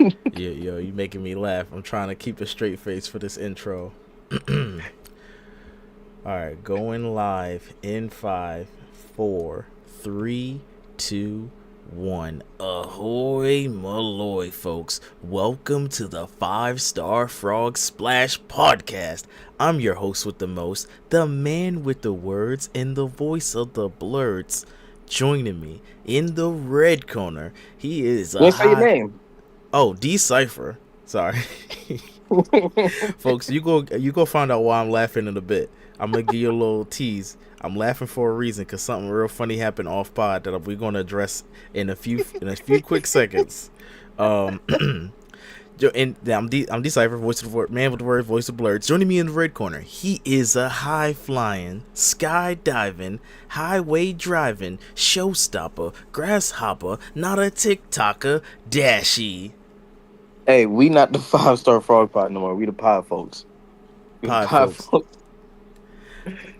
Yeah, yo, you making me laugh. I'm trying to keep a straight face for this intro. All right, going live in 5, 4, 3, 2, 1. Ahoy, Malloy, folks. Welcome to the 5-Star Frog Splash Podcast. I'm your host with the most, the man with the words and the voice of the blurs. Joining me in the red corner, he is You a didn't say your high... name. Oh, D Cypher. Sorry. Folks, you go find out why I'm laughing in a bit. I'm gonna give you a little tease. I'm laughing for a reason because something real funny happened off pod that we're gonna address in a few quick seconds. Um, and I'm Decipher, voice of the word, man with the word, voice of blurred. Joining me in the red corner, he is a high flying, skydiving, highway driving, showstopper, grasshopper, not a TikToker, Dashy. Hey, we not the 5-Star Frog Pod no more. We the Pod folks. We the Pod Pod folks. folks.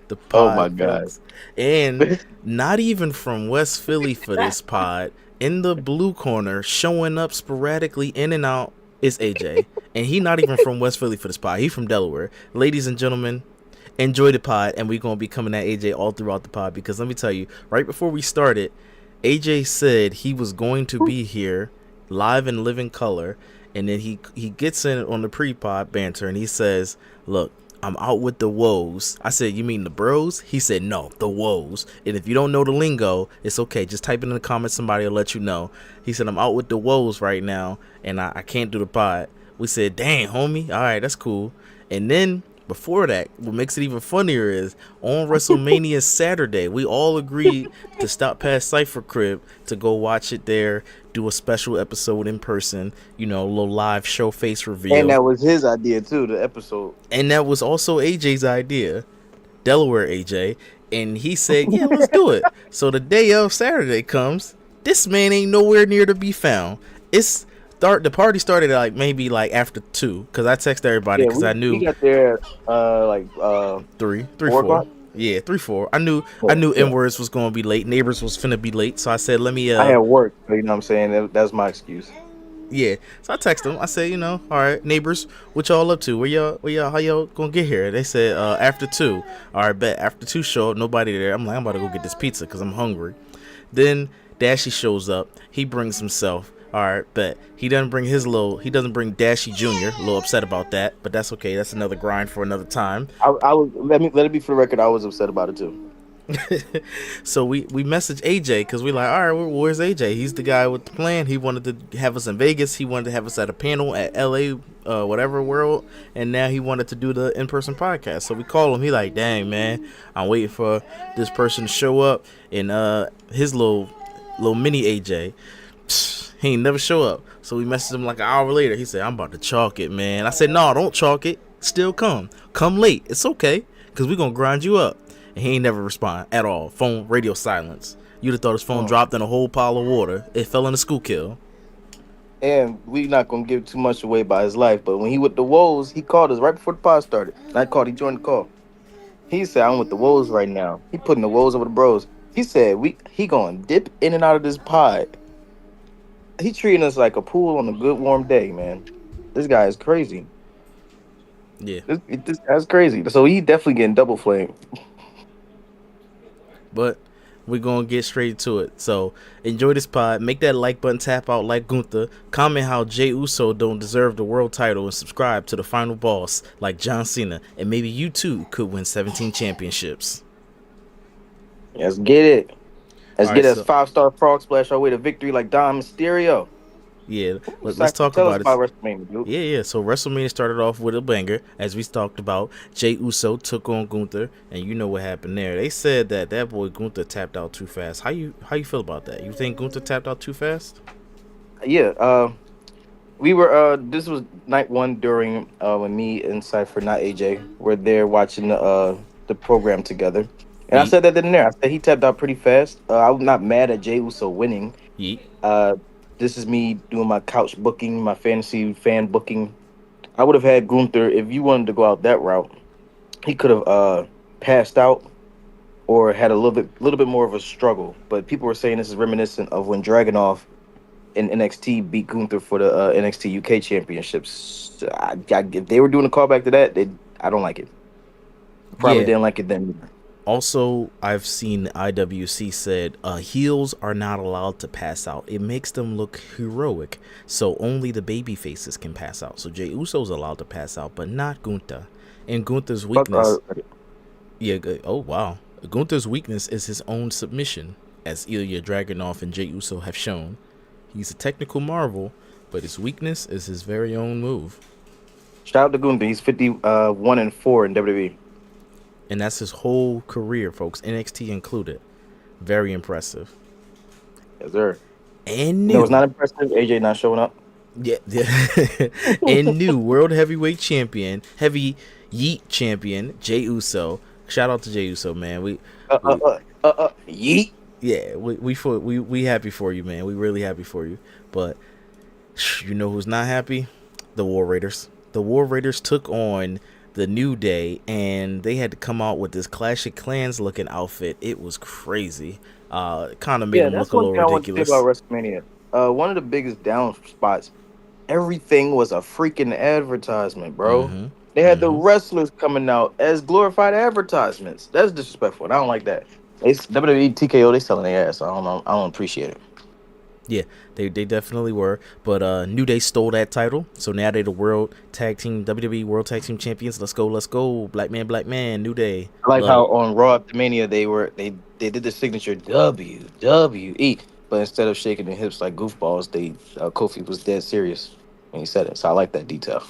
The Oh my pod god. folks, and not even from West Philly for this pod. In the blue corner, showing up sporadically in and out, is AJ, and he not even from West Philly for this pod. He from Delaware. Ladies and gentlemen, enjoy the pod, and we gonna be coming at AJ all throughout the pod because let me tell you, right before we started, AJ said he was going to be here live in living color, and then he gets in on the pre-pod banter and he says, "Look, I'm out with the woes." I said, "You mean the bros?" He said, "No, the woes." And if you don't know the lingo, it's okay. Just type it in the comments. Somebody will let you know. He said, "I'm out with the woes right now, and I can't do the pod." We said, "Dang, homie. All right, that's cool." And then before that, what makes it even funnier is on WrestleMania Saturday, we all agreed to stop past Cypher Crib to go watch it there, do a special episode in person, a little live show face And reveal. that was his idea too, the episode. And that was also AJ's idea, Delaware AJ. And he said, "Yeah, let's do it." So the day of Saturday comes, this man ain't nowhere near to be found. The party started maybe after 2, because I texted everybody Yeah, because I we knew got there like 3, 3, 4. 4 o'clock. Yeah, 3, 4. I knew Yeah. N-Words was gonna be late. Neighbors was finna be late, so I said, "Let me I had work, so you know what I'm saying? That's my excuse. yeah." So I texted them. I said, "All right, neighbors, what y'all up to? How y'all gonna get here?" They said, "After 2." All right, bet. After 2 show up, nobody there. I'm like, I'm about to go get this pizza because I'm hungry. Then Dashy shows up. He brings himself. All right, bet. He doesn't bring He doesn't bring Dashy Jr. A little upset about that, but that's okay. That's another grind for another time. I was let it be for the record. I was upset about it too. So we messaged AJ because we like, all right, where's AJ? He's the guy with the plan. He wanted to have us in Vegas. He wanted to have us at a panel at LA, whatever world, and now he wanted to do the in-person podcast. So we call him. He like, "Dang, man, I'm waiting for this person to show up." And his little mini AJ, he ain't never show up. So we messaged him like an hour later. He said, "I'm about to chalk it, man." I said, "No, don't chalk it. Still come late. It's okay, because we gonna grind you up." And he ain't never respond at all. Phone, radio silence. You'd have thought his phone dropped in a whole pile of water. It fell in a Schuylkill. And we not gonna give too much away by his life, but when he with the woes, he called us right before the pod started. And I called. He joined the call. He said, "I'm with the woes right now." He putting the woes over the bros. He said, he going to dip in and out of this pod. He treating us like a pool on a good warm day, man. This guy is crazy. Yeah. This guy's crazy. So he definitely getting double flame. But we're going to get straight to it. So enjoy this pod. Make that like button tap out like Gunther. Comment how Jey Uso don't deserve the world title. And subscribe to the final boss like John Cena. And maybe you too could win 17 championships. Let's get it. Let's All get right, us so 5-star frog splash our way to victory like Dom Mysterio. yeah, let's Cypher, talk tell us about it. about WrestleMania, dude. Yeah. So WrestleMania started off with a banger, as we talked about. Jey Uso took on Gunther, and you know what happened there. They said that boy Gunther tapped out too fast. How you feel about that? You think Gunther tapped out too fast? Yeah, we were this was night one during when me and Cypher, not AJ, were there watching the program together. And I Yeet, said that in there. I said he tapped out pretty fast. I'm not mad at Jey Uso winning. yeet. Uh, this is me doing my couch booking, my fantasy fan booking. I would have had Gunther if you wanted to go out that route. He could have passed out or had a little bit more of a struggle. But people were saying this is reminiscent of when Dragunov in NXT beat Gunther for the NXT UK championships. If they were doing a callback to that, I don't like it. Probably Yeah. didn't like it then either. Also, I've seen IWC said heels are not allowed to pass out. It makes them look heroic. So only the baby faces can pass out. So Jey Uso's allowed to pass out, but not Gunther. And Gunther's Fuck, weakness, yeah. Oh wow, Gunther's weakness is his own submission, as Ilya Dragunov and Jey Uso have shown. He's a technical marvel, but his weakness is his very own move. shout out to Gunther. He's 51-4 in WWE. And that's his whole career, folks, NXT included. Very impressive. Yes, sir. And No, it's not impressive. AJ not showing up. Yeah. And new World Heavyweight Champion, Heavy Yeet Champion, Jey Uso. Shout out to Jey Uso, man. Yeet. Yeah, we happy for you, man. We really happy for you. But you know who's not happy? The War Raiders. The War Raiders took on the New Day, and they had to come out with this Clash of Clans looking outfit. It was crazy. Kind of made them look a little ridiculous. About WrestleMania. One of the biggest down spots. Everything was a freaking advertisement, bro. Mm-hmm. They had the wrestlers coming out as glorified advertisements. That's disrespectful. And I don't like that. WWE TKO, they selling their ass. I don't know. I don't appreciate it. Yeah, they definitely were. But New Day stole that title. So now they're the WWE World Tag Team Champions. Let's go. Black man, New Day. I like how on Raw after Mania they did the signature WWE. But instead of shaking their hips like goofballs, Kofi was dead serious when he said it. So I like that detail.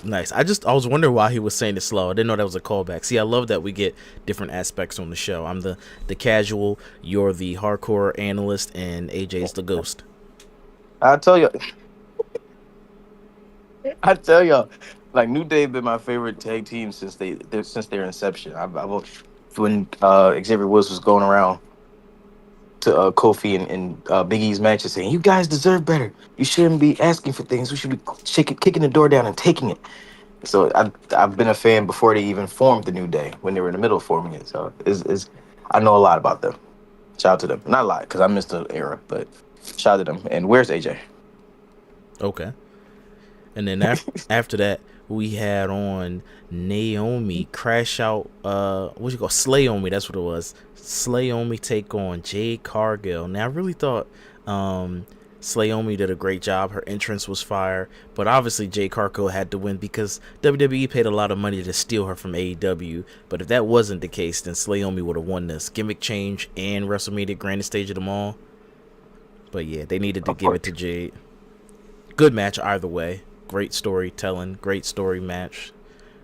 Nice. I was wondering why he was saying it slow. I didn't know that was a callback. See, I love that we get different aspects on the show. I'm the casual, you're the hardcore analyst, and AJ's the ghost. I tell you, like New Day been my favorite tag team since their inception. When Xavier Woods was going around to Kofi and Big E's matches saying, "You guys deserve better. You shouldn't be asking for things. We should be kicking the door down and taking it." So I've been a fan before they even formed the New Day, when they were in the middle of forming it. So I know a lot about them. Shout out to them. Not a lot, because I missed the era, but shout out to them. And where's AJ? Okay. And then after that, we had on Naomi crash out. What you call Slayomi? That's what it was. Slayomi take on Jade Cargill. Now I really thought Slayomi did a great job. Her entrance was fire, but obviously Jade Cargill had to win because WWE paid a lot of money to steal her from AEW. But if that wasn't the case, then Slayomi would have won this gimmick change and WrestleMania grandest stage of them all. But yeah, they needed to give it to Jade. Good match either way. Great storytelling. Great story match.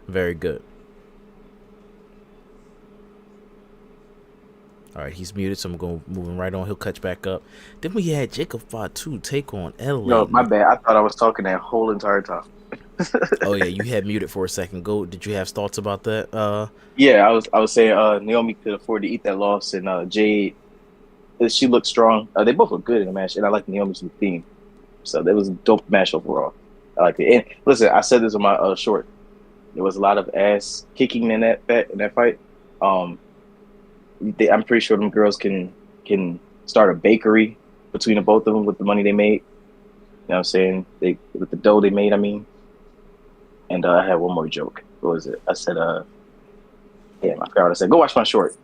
Very good. All right, he's muted, so I'm going moving right on. He'll catch back up. Then we had Jacob Fatu take on LA. No, my bad. I thought I was talking that whole entire time. Oh yeah, you had muted for a second. Did you have thoughts about that? Yeah, I was saying Naomi could afford to eat that loss, and Jade, she looked strong. They both look good in the match, and I like Naomi's theme. So that was a dope match overall. I like it. And listen, I said this on my short. There was a lot of ass kicking in that fight. I'm pretty sure them girls can start a bakery between the both of them with the money they made. You know what I'm saying? With the dough they made, I mean. And I had one more joke. What was it? I said, damn, I forgot what I said. Go watch my short.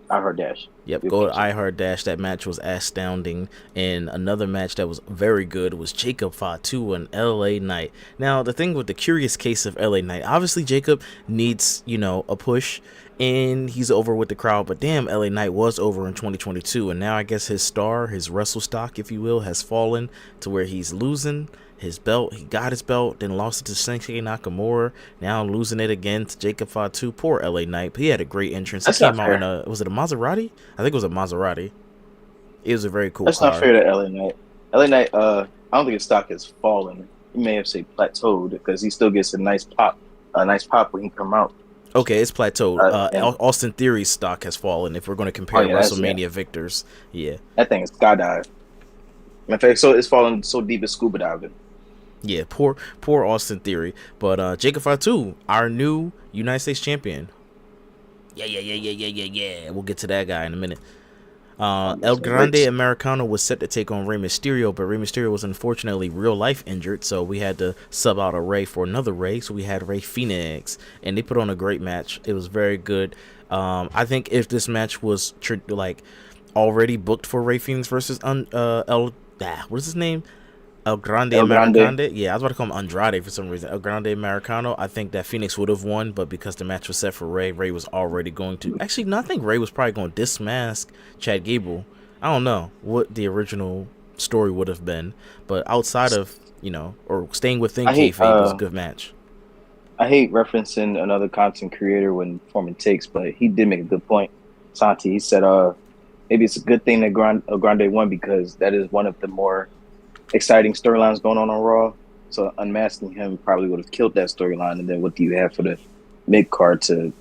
I Heart Dash. Yep, go to I Heart Dash. That match was astounding. And another match that was very good was Jacob Fatu and LA Knight. Now, the thing with the curious case of LA Knight, obviously Jacob needs, a push, and he's over with the crowd. But damn, LA Knight was over in 2022, and now I guess his wrestle stock, if you will, has fallen to where he's losing his belt. He got his belt, then lost it to Shinsuke Nakamura. Now losing it again to Jacob Fatu. Poor LA Knight. But he had a great entrance. He came out in was it a Maserati? I think it was a Maserati. It was a very cool car. That's not fair to LA Knight. LA Knight, I don't think his stock has fallen. He may have said plateaued because he still gets a nice pop when he come out. Okay, it's plateaued. Austin Theory's stock has fallen if we're going to compare WrestleMania victors. Yeah. That thing is skydive. In fact, so it's fallen so deep it's scuba diving. Yeah, poor Austin Theory. But Jacob Fatu, our new United States champion. Yeah. We'll get to that guy in a minute. El That's some Grande bricks. Americano was set to take on Rey Mysterio, but Rey Mysterio was unfortunately real life injured, so we had to sub out a Rey for another Rey. So we had Rey Fenix, and they put on a great match. It was very good. I think if this match was already booked for Rey Fenix versus what is his name? El Grande El Grande. Americano. Yeah, I was about to call him Andrade for some reason. El Grande Americano. I think that Phoenix would have won, but because the match was set for Ray, Ray was already going to. Actually, no, I think Ray was probably going to dismask Chad Gable. I don't know what the original story would have been, but outside of or staying within kayfabe, it was a good match. I hate referencing another content creator when forming takes, but he did make a good point. Santi, he said, maybe it's a good thing that Grande won because that is one of the more exciting storylines going on Raw. So unmasking him probably would have killed that storyline. And then what do you have for the mid card to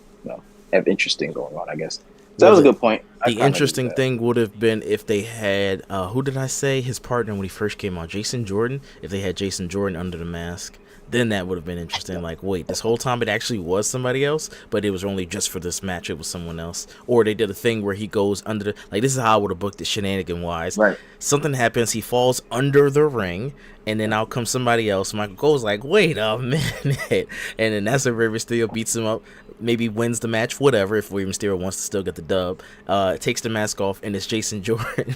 have interesting going on? I guess. So that was a good point. The interesting thing would have been if they had who did I say his partner when he first came on, Jason Jordan. If they had Jason Jordan under the mask, then that would have been interesting. Like, wait, this whole time it actually was somebody else, but it was only just for this match. It was someone else. Or they did a thing where he goes under the, this is how I would have booked it shenanigan wise. Right. Something happens, he falls under the ring, and then out comes somebody else. Michael Cole's like, wait a minute. And then that's when Rey Mysterio beats him up, maybe wins the match, whatever, if Rey Mysterio wants to still get the dub. Takes the mask off, and it's Jason Jordan.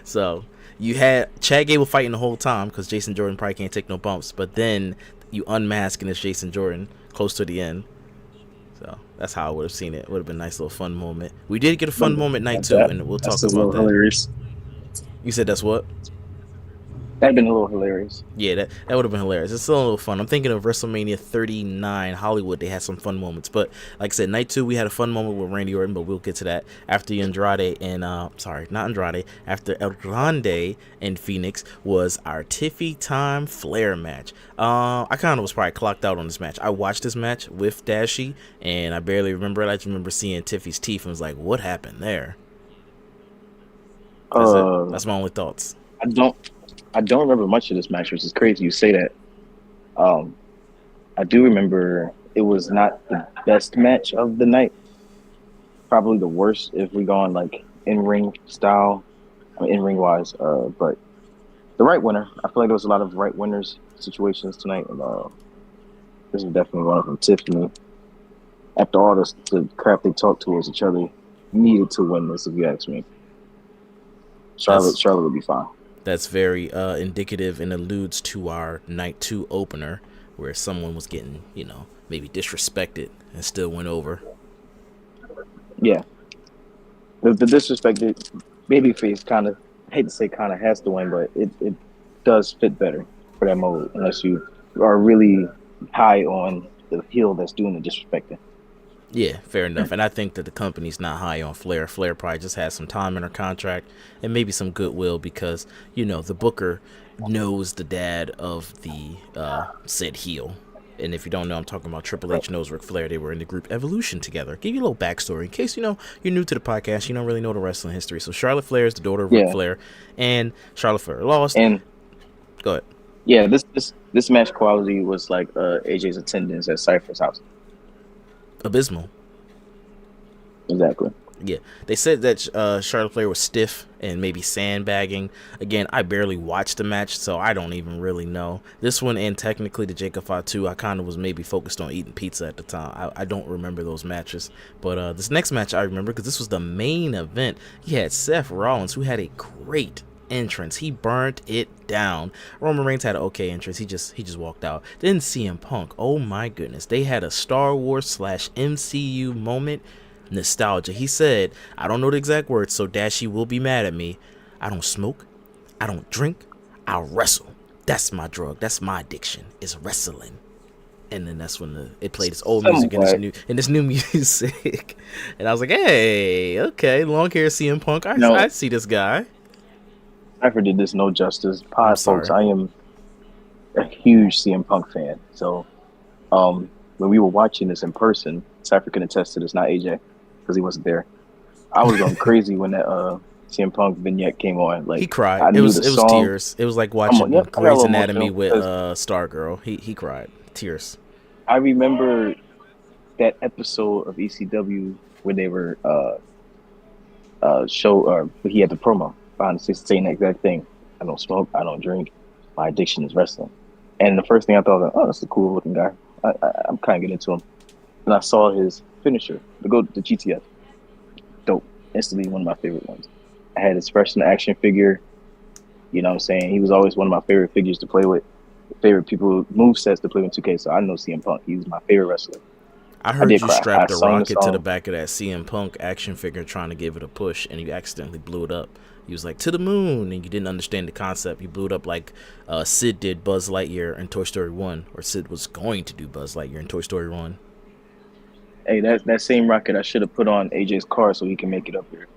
So you had Chad Gable fighting the whole time because Jason Jordan probably can't take no bumps, but then you unmask and it's Jason Jordan close to the end. So that's how I would have seen it. It would have been a nice little fun moment. We did get a fun moment night too, and we'll talk about that. Hilarious. You said that's what? That'd been a little hilarious. Yeah, that would have been hilarious. It's still a little fun. I'm thinking of WrestleMania 39 Hollywood. They had some fun moments. But like I said, night 2, we had a fun moment with Randy Orton, but we'll get to that after Andrade and after El Grande and Phoenix was our Tiffy Time Flair match. I kind of was probably clocked out on this match. I watched this match with Dashie, and I barely remember it. I just remember seeing Tiffy's teeth and was like, what happened there? That's it. That's my only thoughts. I don't remember much of this match, which is crazy you say that. I do remember it was not the best match of the night. Probably the worst if we go on like in-ring style, in-ring wise. But the right winner. I feel like there was a lot of right winners situations tonight. And this is definitely one of them. Tiffany, after all the crap they talked towards each other, needed to win this, if you ask me. Charlotte would be fine. That's very indicative and alludes to our night 2 opener where someone was getting, maybe disrespected and still went over. Yeah. The disrespected babyface kind of, I hate to say kind of has to win, but it does fit better for that mode unless you are really high on the heel that's doing the disrespecting. Yeah, fair enough. And I think that the company's not high on Flair. Flair probably just has some time in her contract and maybe some goodwill because, the booker knows the dad of the said heel. And if you don't know, I'm talking about Triple H knows Ric Flair. They were in the group Evolution together. Give you a little backstory in case, you're new to the podcast. You don't really know the wrestling history. So Charlotte Flair is the daughter of Ric Flair. And Charlotte Flair lost. And go ahead. Yeah, this match quality was like AJ's attendance at Cypher's house. Abysmal. Exactly. Yeah, they said that Charlotte Flair was stiff and maybe sandbagging. Again, I barely watched the match, so I don't even really know. This one and technically the Jacob Fatu, I kind of was maybe focused on eating pizza at the time. I don't remember those matches. But this next match I remember because this was the main event. You had Seth Rollins, who had a great entrance. He burnt it down. Roman Reigns had an okay entrance. He just walked out. Then CM Punk. Oh my goodness. They had a Star Wars / MCU moment. Nostalgia. He said, I don't know the exact words, so Dashie will be mad at me. I don't smoke. I don't drink. I'll wrestle. That's my drug. That's my addiction. Is wrestling. And then that's when it played its old music and this new music. And I was like, hey, okay, long hair CM Punk. I see this guy. Cypher did this no justice. Folks, I am a huge CM Punk fan. So when we were watching this in person, Cypher can attest to this, not AJ, because he wasn't there. I was going crazy when that CM Punk vignette came on. Like, he cried. It was tears. It was like watching Grey's Anatomy with Stargirl. He cried. Tears. I remember that episode of ECW where they were show, or he had the promo behind the scenes saying the exact thing. I don't smoke, I don't drink. My addiction is wrestling. And the first thing I thought was, oh, that's a cool looking guy. I'm kind of getting into him. And I saw his finisher, the GTF. Dope. Instantly one of my favorite ones. I had his first in action figure. You know what I'm saying? He was always one of my favorite figures to play with. Favorite people, move sets to play with 2K. So I know CM Punk. He was my favorite wrestler. I heard you cry. strapped a rocket to the back of that CM Punk action figure trying to give it a push, and you accidentally blew it up. He was like, to the moon, and you didn't understand the concept. You blew it up like Sid did Buzz Lightyear in Toy Story 1, or Sid was going to do Buzz Lightyear in Toy Story 1. Hey, that same rocket I should have put on AJ's car so he can make it up here.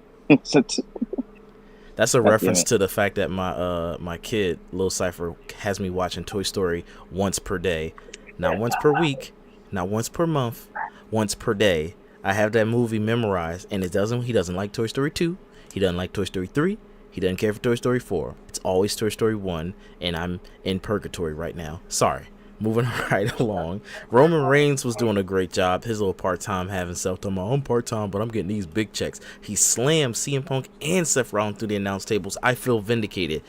That's a reference to the fact that my kid, Lil Cypher, has me watching Toy Story once per day. Not once per week, not once per month, once per day. I have that movie memorized, and he doesn't like Toy Story 2. He doesn't like Toy Story 3. He doesn't care for Toy Story 4. It's always Toy Story 1, and I'm in purgatory right now. Sorry. Moving right along. Roman Reigns was doing a great job. His little part-time having self talking about, I'm part-time, but I'm getting these big checks. He slammed CM Punk and Seth Rollins through the announce tables. I feel vindicated.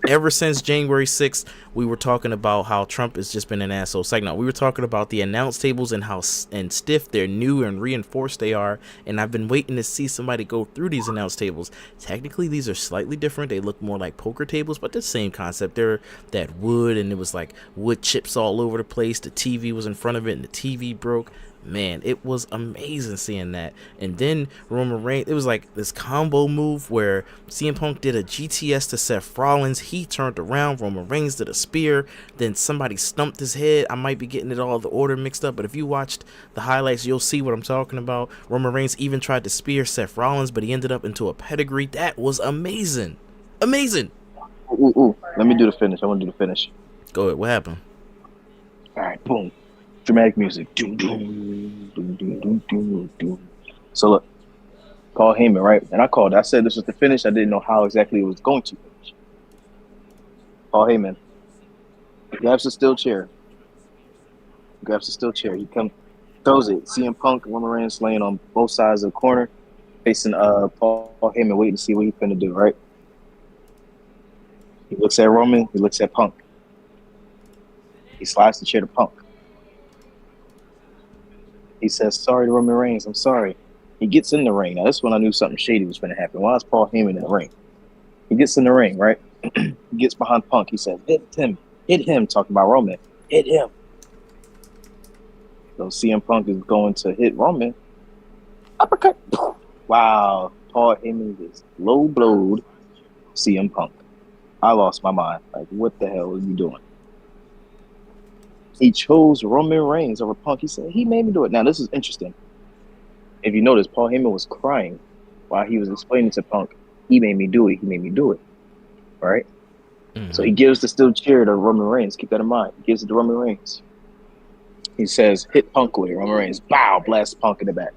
Ever since January 6th, we were talking about how Trump has just been an asshole. No, we were talking about the announce tables and how stiff they're new and reinforced they are. And I've been waiting to see somebody go through these announce tables. Technically, these are slightly different. They look more like poker tables, but the same concept. They're that wood, and it was like wood chips all over the place. The TV was in front of it, and the TV broke. Man, it was amazing seeing that. And then Roman Reigns, it was like this combo move where CM Punk did a GTS to Seth Rollins. He turned around. Roman Reigns did a spear. Then somebody stumped his head. I might be getting it all the order mixed up, but if you watched the highlights, you'll see what I'm talking about. Roman Reigns even tried to spear Seth Rollins, but he ended up into a pedigree. That was amazing. Amazing. Ooh. Let me do the finish. I want to do the finish. Go ahead. What happened? All right, boom. Dramatic music. Doom, doom, doom, doom, doom, doom, doom. So look, Paul Heyman, right? And I said this was the finish. I didn't know how exactly it was going to finish. Paul Heyman grabs a steel chair. He comes, throws it. CM Punk, Roman Reigns laying on both sides of the corner, facing Paul Heyman, waiting to see what he's going to do, right? He looks at Roman. He looks at Punk. He slides the chair to Punk. He says, sorry to Roman Reigns, I'm sorry. He gets in the ring. Now, this when I knew something shady was going to happen. Why is Paul Heyman in the ring? He gets in the ring, right? He gets behind Punk. He says, hit him, talking about Roman. Hit him. So CM Punk is going to hit Roman. Uppercut. Wow. Paul Heyman is low-blowed CM Punk. I lost my mind. Like, what the hell are you doing? He chose Roman Reigns over Punk. He said, he made me do it. Now, this is interesting. If you notice, Paul Heyman was crying while he was explaining to Punk, he made me do it. Right? Mm-hmm. So he gives the steel chair to Roman Reigns. Keep that in mind. He gives it to Roman Reigns. He says, hit Punk with it. Roman Reigns, bow, blasts Punk in the back.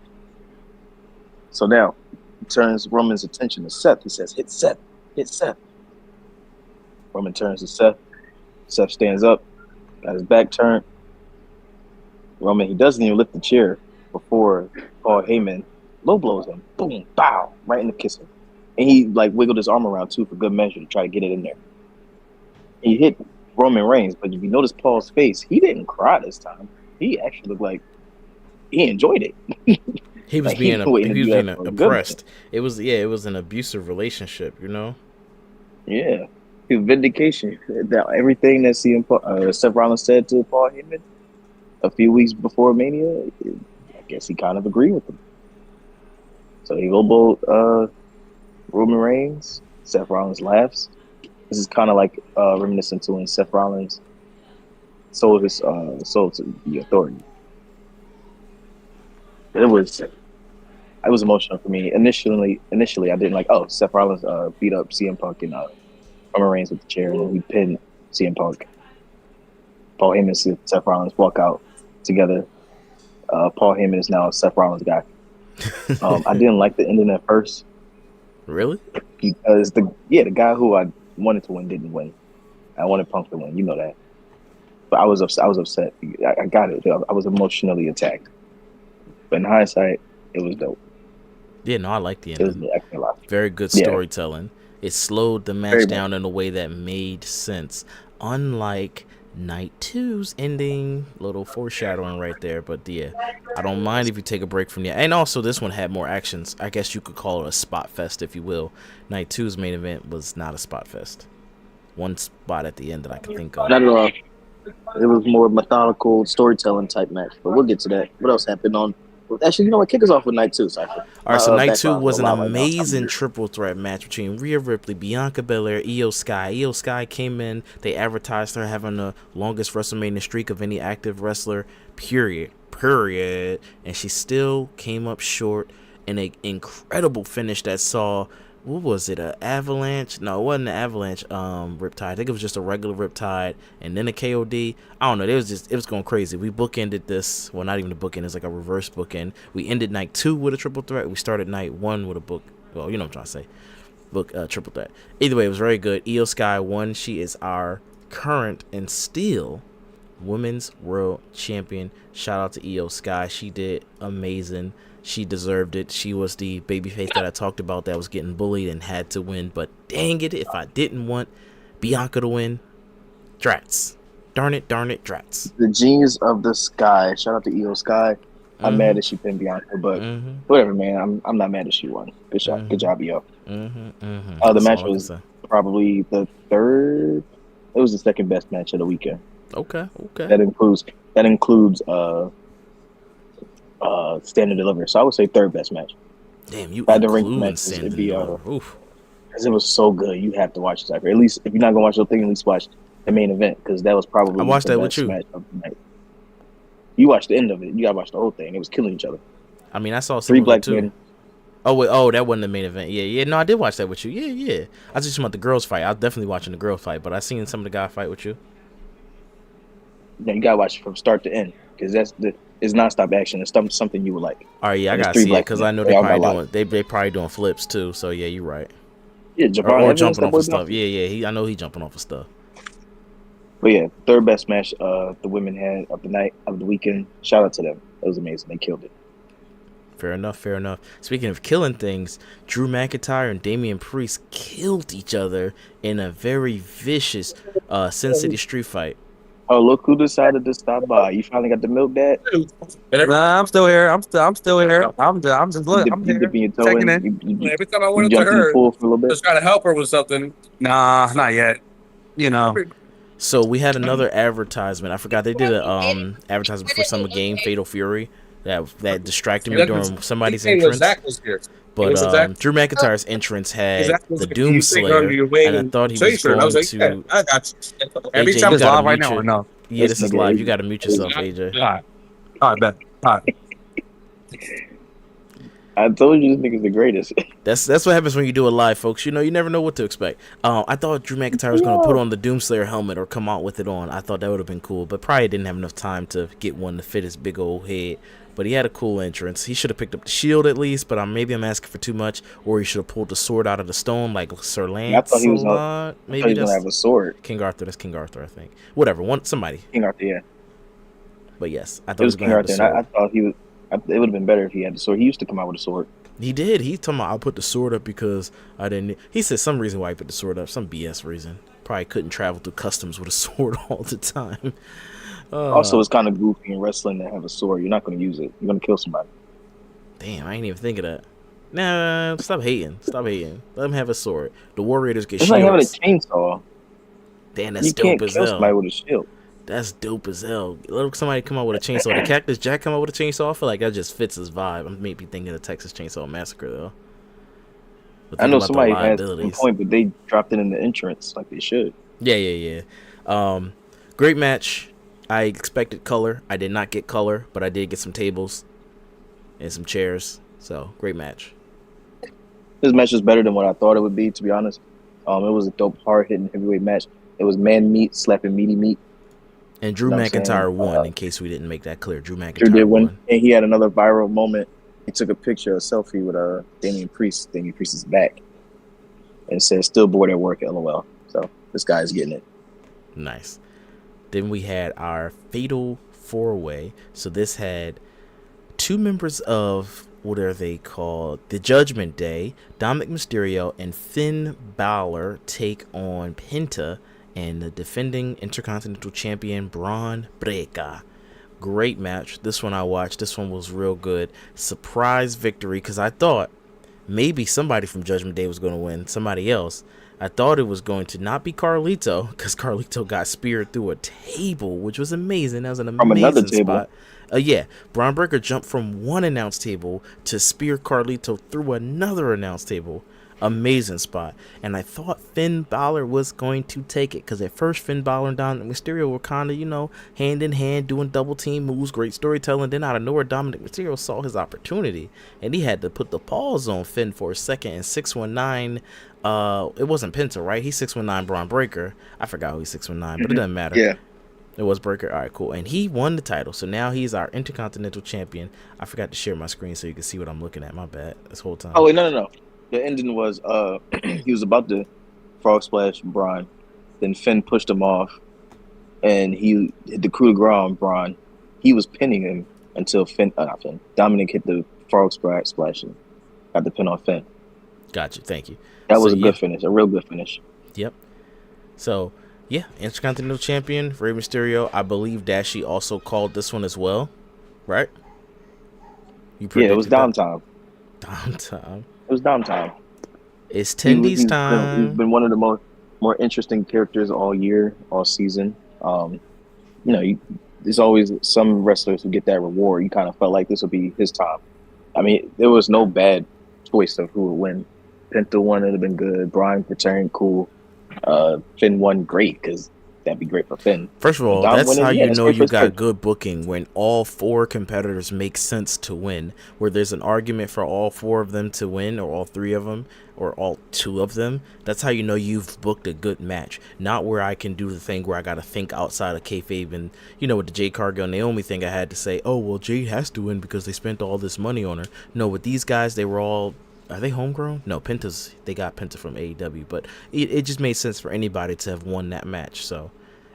So now, he turns Roman's attention to Seth. He says, hit Seth. Roman turns to Seth. Seth stands up. Got his back turned. Roman, he doesn't even lift the chair before Paul Heyman low blows him. Boom, bow, right in the kissing. And he like wiggled his arm around too for good measure to try to get it in there. He hit Roman Reigns, but if you notice Paul's face, he didn't cry this time. He actually looked like he enjoyed it. He was being oppressed. It was an abusive relationship, you know? Yeah. Vindication. Everything that Seth Rollins said to Paul Heyman a few weeks before Mania, I guess he kind of agreed with him. So he elbowed Roman Reigns. Seth Rollins laughs. This is kind of like reminiscent to when Seth Rollins sold his soul to the Authority. It was emotional for me. Initially, I didn't like. Oh, Seth Rollins beat up CM Punk and Roman Reigns with the chair, and we pinned CM Punk. Paul Heyman and Seth Rollins walk out together. Paul Heyman is now a Seth Rollins guy. I didn't like the ending at first. Really? Because the guy who I wanted to win didn't win. I wanted Punk to win, you know that. But I was upset. I got it. I was emotionally attacked. But in hindsight, it was dope. Yeah, no, I like the It was ending. actually a lot. Very good Yeah, storytelling. It slowed the very match much. down in a way that made sense. Unlike Night Two's ending, little foreshadowing right there. But yeah, I don't mind if you take a break from the. And also, this one had more actions. I guess you could call it a spot fest, if you will. Night Two's main event was not a spot fest. One spot at the end that I could think of. Not at all. It was more methodical storytelling type match, but we'll get to that. What else happened on? Actually, you know what? Kick us off with night two, Cypher. All My right, so night two background's a was little an loud right now. I'm amazing weird. triple threat match between Rhea Ripley, Bianca Belair, IYO SKY. IYO SKY came in. They advertised her having the longest WrestleMania streak of any active wrestler. Period. And she still came up short in an incredible finish that saw. What was it? An avalanche? No, it wasn't an avalanche. Riptide. I think it was just a regular riptide, and then a KOD. I don't know. It was going crazy. We bookended this. Well, not even a bookend. It's like a reverse bookend. We ended night 2 with a triple threat. We started night 1 with a book. Well, you know what I'm trying to say. Triple threat. Either way, it was very good. IYO SKY won. She is our current and still women's world champion. Shout out to IYO SKY. She did amazing. She deserved it. She was the babyface that I talked about that was getting bullied and had to win. But dang it, if I didn't want Bianca to win, drats. Darn it, drats. The genius of the sky. Shout out to IYO SKY. I'm mad that she pinned Bianca, but whatever, man. I'm not mad that she won. Good job, good job, IYO. The match was probably the third. It was the second best match of the weekend. Okay. That includes Stand and Deliver. So I would say third best match. Damn, you had the ring include matches. Stand and It'd be Oof. because it was so good. You have to watch it, Cypher. At least if you're not gonna watch the thing, at least watch the main event because that was probably I watched the that best with you. match of the night. You watched the end of it. You gotta watch the whole thing. It was killing each other. I mean, I saw some 3 of it black too. men. Oh, that wasn't the main event. Yeah. No, I did watch that with you. Yeah. I was just about the girls fight. I was definitely watching the girls fight, but I seen some of the guy fight with you. Yeah, you gotta watch it from start to end because it's nonstop action. It's something you would like. All right, yeah, I gotta see it because I know they probably doing flips too. So yeah, you're right. Yeah, or jumping off of stuff. Yeah. I know he jumping off of stuff. But yeah, third best match the women had of the night of the weekend. Shout out to them. It was amazing. They killed it. Fair enough. Speaking of killing things, Drew McIntyre and Damian Priest killed each other in a very vicious Sin City street fight. Oh, look who decided to stop by. You finally got the milk, Dad? Nah, I'm still here. I'm still here. I'm just looking. I'm here. Dipping your toe Checking in. in. Every time I went to jumped in the her, pool for a little bit. just trying to help her with something. Nah, not yet. You know. So we had another advertisement. I forgot they did a advertisement for Summer Game, Fatal Fury, that distracted me during somebody's entrance. But Drew McIntyre's entrance had the Doomslayer, and I thought he was going to. I got you. Every AJ, time you it's gotta live right mute now your- or no? Yeah, this is live. You got to mute yourself, AJ. All right, bet. All right. I told you this nigga's the greatest. That's what happens when you do it live, folks. You know, you never know what to expect. I thought Drew McIntyre was going to put on the Doomslayer helmet or come out with it on. I thought that would have been cool, but probably didn't have enough time to get one to fit his big old head. But he had a cool entrance. He should have picked up the shield at least, but maybe I'm asking for too much. Or he should have pulled the sword out of the stone like Sir Lance. I thought he was going to have a sword. King Arthur. That's King Arthur, I think. Whatever. Somebody. King Arthur, yeah. But yes, I thought It was King Arthur, and I thought he was. It would have been better if he had the sword. He used to come out with a sword. He did. He told me I'll put the sword up because I didn't. He said some reason why he put the sword up. Some BS reason. Probably couldn't travel through customs with a sword all the time. Also, it's kind of goofy in wrestling to have a sword. You're not going to use it. You're going to kill somebody. Damn, I ain't even think of that. Nah, stop hating. Let him have a sword. The Warriors get it's shields. like having a chainsaw. Damn, that's you dope can't as kill hell. somebody with a shield. That's dope as hell. Let somebody come out with a chainsaw. The Cactus Jack come out with a chainsaw. I feel like that just fits his vibe. I may be thinking of Texas Chainsaw Massacre though. I know somebody has a point, but they dropped it in the entrance like they should. Yeah. Great match. I expected color. I did not get color, but I did get some tables and some chairs. So great match. This match was better than what I thought it would be, to be honest. It was a dope, hard-hitting heavyweight match. It was man meat slapping meaty meat. And Drew McIntyre won, in case we didn't make that clear. Drew McIntyre did win. And he had another viral moment. He took a picture, a selfie with Damian Priest. Damian Priest is back. And it says, still bored at work, LOL. So this guy's getting it. Nice. Then we had our Fatal 4-Way. So this had two members of what are they called? The Judgment Day. Dominik Mysterio and Finn Balor take on Penta and the defending Intercontinental Champion Braun Breaker. Great match. This one I watched. This one was real good. Surprise victory, because I thought maybe somebody from Judgment Day was going to win. Somebody else. I thought it was going to not be Carlito, because Carlito got speared through a table, which was amazing. That was an From another amazing table. spot. Yeah, Braun Breaker jumped from one announce table to spear Carlito through another announce table. Amazing spot. And I thought Finn Balor was going to take it, because at first Finn Balor and Dominik Mysterio were kind of, hand in hand doing double team moves, great storytelling. Then out of nowhere, Dominik Mysterio saw his opportunity, and he had to put the pause on Finn for a second. And 619, it wasn't Penta, right? He's 619 Braun Breaker. I forgot who he's 619, but it doesn't matter. Yeah. It was Breaker. All right, cool. And he won the title. So now he's our Intercontinental Champion. I forgot to share my screen so you can see what I'm looking at. My bad. This whole time. Oh wait, no. The ending was he was about to frog splash Braun, then Finn pushed him off, and he hit the coup de grace on Braun. He was pinning him until Dominik hit the frog splash and got the pin on Finn. Got you. Thank you. That was a good finish, a real good finish. Yep. So, yeah, Intercontinental Champion, Rey Mysterio. I believe Dashi also called this one as well, right? Yeah, it was downtime. Downtime. It was downtime. It's Tendy's time. He's been one of the more interesting characters all year, all season. There's always some wrestlers who get that reward. You kind of felt like this would be his time. I mean, there was no bad choice of who would win. Penta won, it'd have been good. Bryan returned, cool. Finn won, great, because that'd be great for Finn. First of all, that's how you know you got good booking, when all four competitors make sense to win, where there's an argument for all four of them to win, or all three of them, or all two of them. That's how you know you've booked a good match. Not where I can do the thing where I got to think outside of kayfabe, and with the Jade Cargill Naomi thing, I had to say, oh, well, Jade has to win because they spent all this money on her. No, with these guys, they were all... Are they homegrown? No, they got Penta from AEW, but it just made sense for anybody to have won that match. So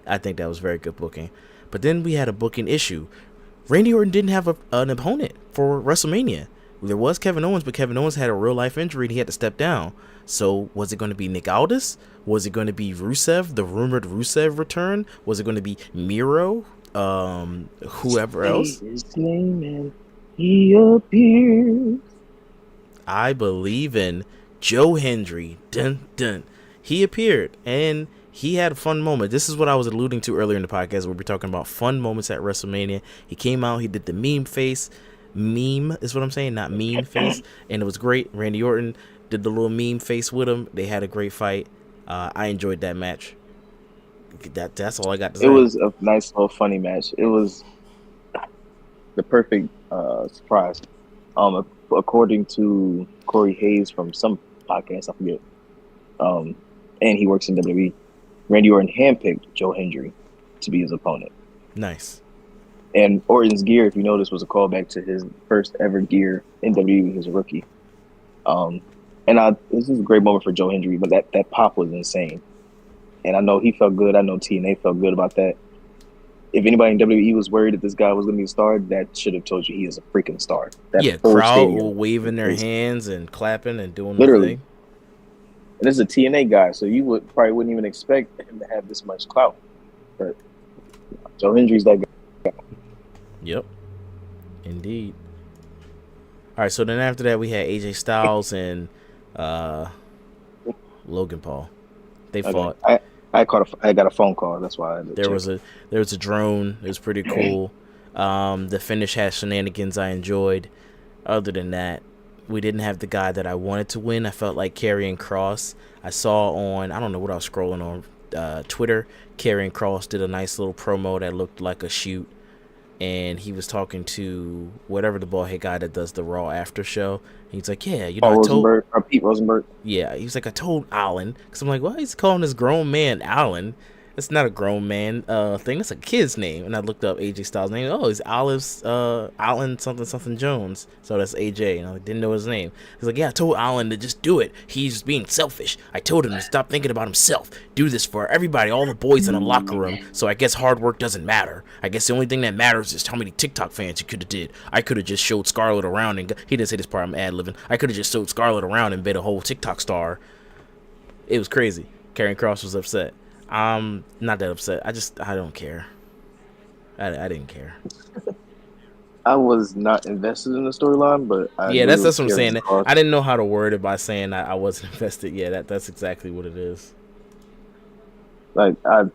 I think that was very good booking. But then we had a booking issue. Randy Orton didn't have an opponent for WrestleMania. There was Kevin Owens, but Kevin Owens had a real life injury and he had to step down. So was it going to be Nick Aldis? Was it going to be Rusev, the rumored Rusev return? Was it going to be Miro? Whoever else? His name and he appears. I believe in Joe Hendry. Dun, dun. He appeared, and he had a fun moment. This is what I was alluding to earlier in the podcast, where we're talking about fun moments at WrestleMania. He came out, he did the meme face. Meme is what I'm saying, not mean face. And it was great. Randy Orton did the little meme face with him. They had a great fight. I enjoyed that match. That's all I got to say. It was a nice little funny match. It was the perfect surprise. According to Corey Hayes from some podcast, I forget, and he works in WWE, Randy Orton handpicked Joe Hendry to be his opponent. Nice. And Orton's gear, if you notice, was a callback to his first ever gear in WWE as a rookie. This is a great moment for Joe Hendry, but that pop was insane. And I know he felt good. I know TNA felt good about that. If anybody in WWE was worried that this guy was going to be a star, that should have told you he is a freaking star. That crowd were waving their hands and clapping and doing literally. The thing. And this is a TNA guy, so you wouldn't even expect him to have this much clout. But Joe Hendry's that guy. Yep. Indeed. All right, so then after that, we had AJ Styles and Logan Paul. They fought. I got a phone call. That's why there was a drone. It was pretty cool. The finish had shenanigans I enjoyed. Other than that, we didn't have the guy that I wanted to win. I felt like Karrion Kross. I saw on, I don't know what I was scrolling on Twitter. Karrion Kross did a nice little promo that looked like a shoot, and he was talking to whatever the ballhead guy that does the Raw after show. He's like, yeah, Pete Rosenberg. Yeah, he was like, I told Allen, because I'm like, well, he's calling this grown man Allen. It's not a grown man thing. That's a kid's name. And I looked up AJ Styles' name. Oh, it's Alan something Jones. So that's AJ. And I didn't know his name. He's like, yeah, I told Alan to just do it. He's being selfish. I told him to stop thinking about himself. Do this for everybody, all the boys in the locker room. So I guess hard work doesn't matter. I guess the only thing that matters is how many TikTok fans you could have did. I could have just showed Scarlett around and he didn't say this part. I'm ad-libbing. I could have just showed Scarlett around and been a whole TikTok star. It was crazy. Karrion Kross was upset. I'm not that upset. I don't care. I didn't care. I was not invested in the storyline, but that's what I'm saying. I didn't know how to word it by saying I wasn't invested. Yeah, that's exactly what it is. Like I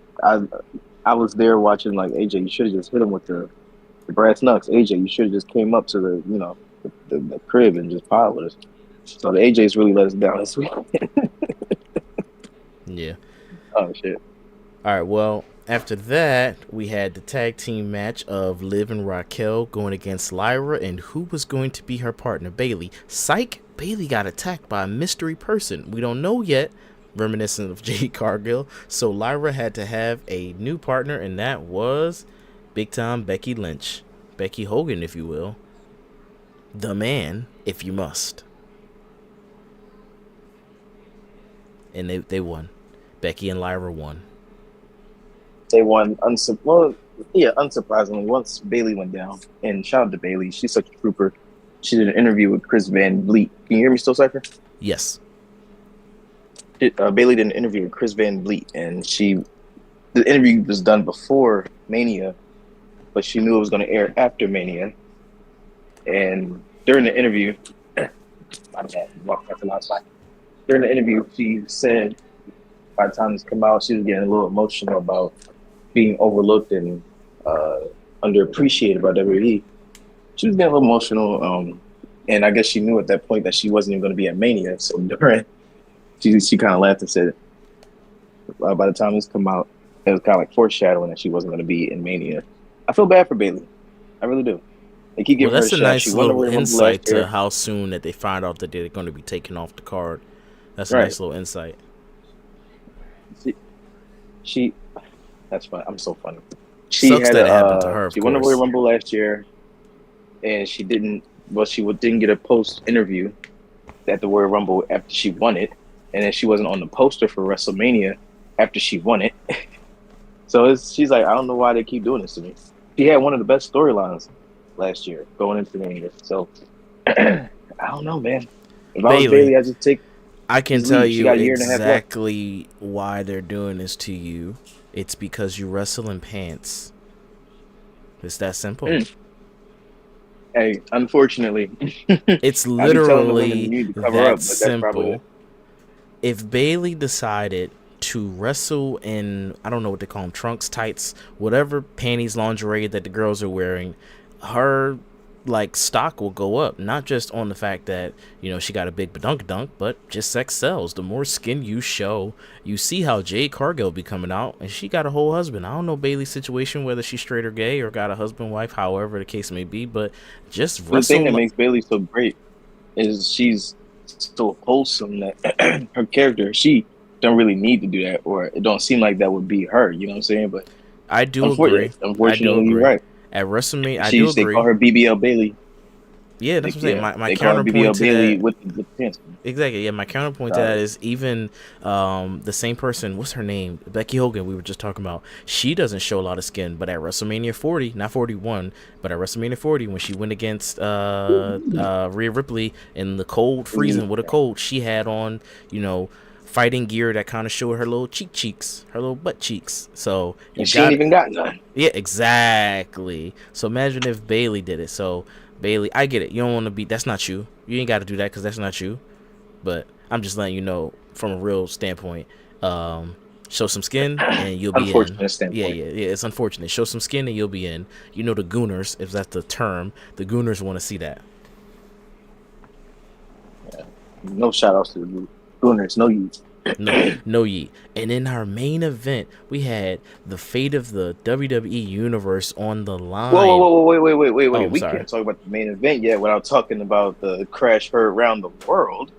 was there watching. Like, AJ, you should have just hit him with the brass knucks. AJ, you should have just came up to the crib and just piled with us. So the AJ's really let us down this week. Yeah. Oh shit. All right. Well, after that, we had the tag team match of Liv and Raquel going against Lyra, and who was going to be her partner, Bayley. Psych. Bayley got attacked by a mystery person. We don't know yet. Reminiscent of Jade Cargill. So Lyra had to have a new partner, and that was big time Becky Lynch. Becky Hogan, if you will. The man, if you must. And they won. Becky and Lyra won. They won unsurprisingly once Bayley went down. And shout out to Bayley. She's such a trooper. She did an interview with Chris Van Vliet. Can you hear me still, Cypher? Yes. Bayley did an interview with Chris Van Vliet, and the interview was done before Mania, but she knew it was going to air after Mania. And during the interview, during the interview, she said by the time this came out, she was getting a little emotional about being overlooked and underappreciated by WWE. She was getting a little emotional, and I guess she knew at that point that she wasn't even going to be at Mania. So during, she kind of laughed and said, by the time this come out, it was kind of like foreshadowing that she wasn't going to be in Mania. I feel bad for Bayley. I really do. They keep giving her that's a a shot. nice little insight to how soon that they find out that they're going to be taken off the card. That's a nice little insight. She that's fun. I'm so funny. She Sucks had that it happened to her. She won the Royal Rumble last year, and she didn't get a post interview at the Royal Rumble after she won it, and then she wasn't on the poster for WrestleMania after she won it. So she's like, I don't know why they keep doing this to me. She had one of the best storylines last year going into Mania. So I don't know, man. If I was Bayley, I'd just take. I can tell you exactly why they're doing this to you. It's because you wrestle in pants. It's that simple. Hey, unfortunately. It's literally that simple. If Bayley decided to wrestle in, I don't know what they call them, trunks, tights, whatever panties, lingerie that the girls are wearing, her stock will go up, not just on the fact that she got a big badunk, but just sex sells. The more skin you show, you see how Jade Cargill be coming out, and she got a whole husband. I don't know Bayley's situation, whether she's straight or gay or got a husband, wife, however the case may be, but just wrestle. The thing that makes Bayley so great is she's so wholesome that her character, she don't really need to do that, or it don't seem like that would be her. You know what I'm saying? But I do agree. Unfortunately, you're right. At WrestleMania, I do agree. They call her BBL Bayley. Yeah, that's what I'm saying. My counterpoint to that, with the pants. Exactly. Yeah, my counterpoint to that is even the same person. What's her name? Becky Hogan. We were just talking about. She doesn't show a lot of skin, but at WrestleMania 40, not 41, but at WrestleMania 40, when she went against Rhea Ripley in the cold, freezing with a cold, she had on fighting gear that kind of showed her little cheeks, her little butt cheeks. So she ain't even got none. Yeah, exactly. So imagine if Bayley did it. So Bayley, I get it. You don't want to be. That's not you. You ain't got to do that because that's not you. But I'm just letting you know from a real standpoint. Show some skin and you'll be in. Standpoint. Yeah. It's unfortunate. Show some skin and you'll be in. The Gooners, if that's the term, the Gooners want to see that. Yeah. No shout outs to the Gooners. No yeet. No yeet. And in our main event, we had the fate of the WWE Universe on the line. Whoa, wait. Oh, we can't talk about the main event yet without talking about the crash heard around the world.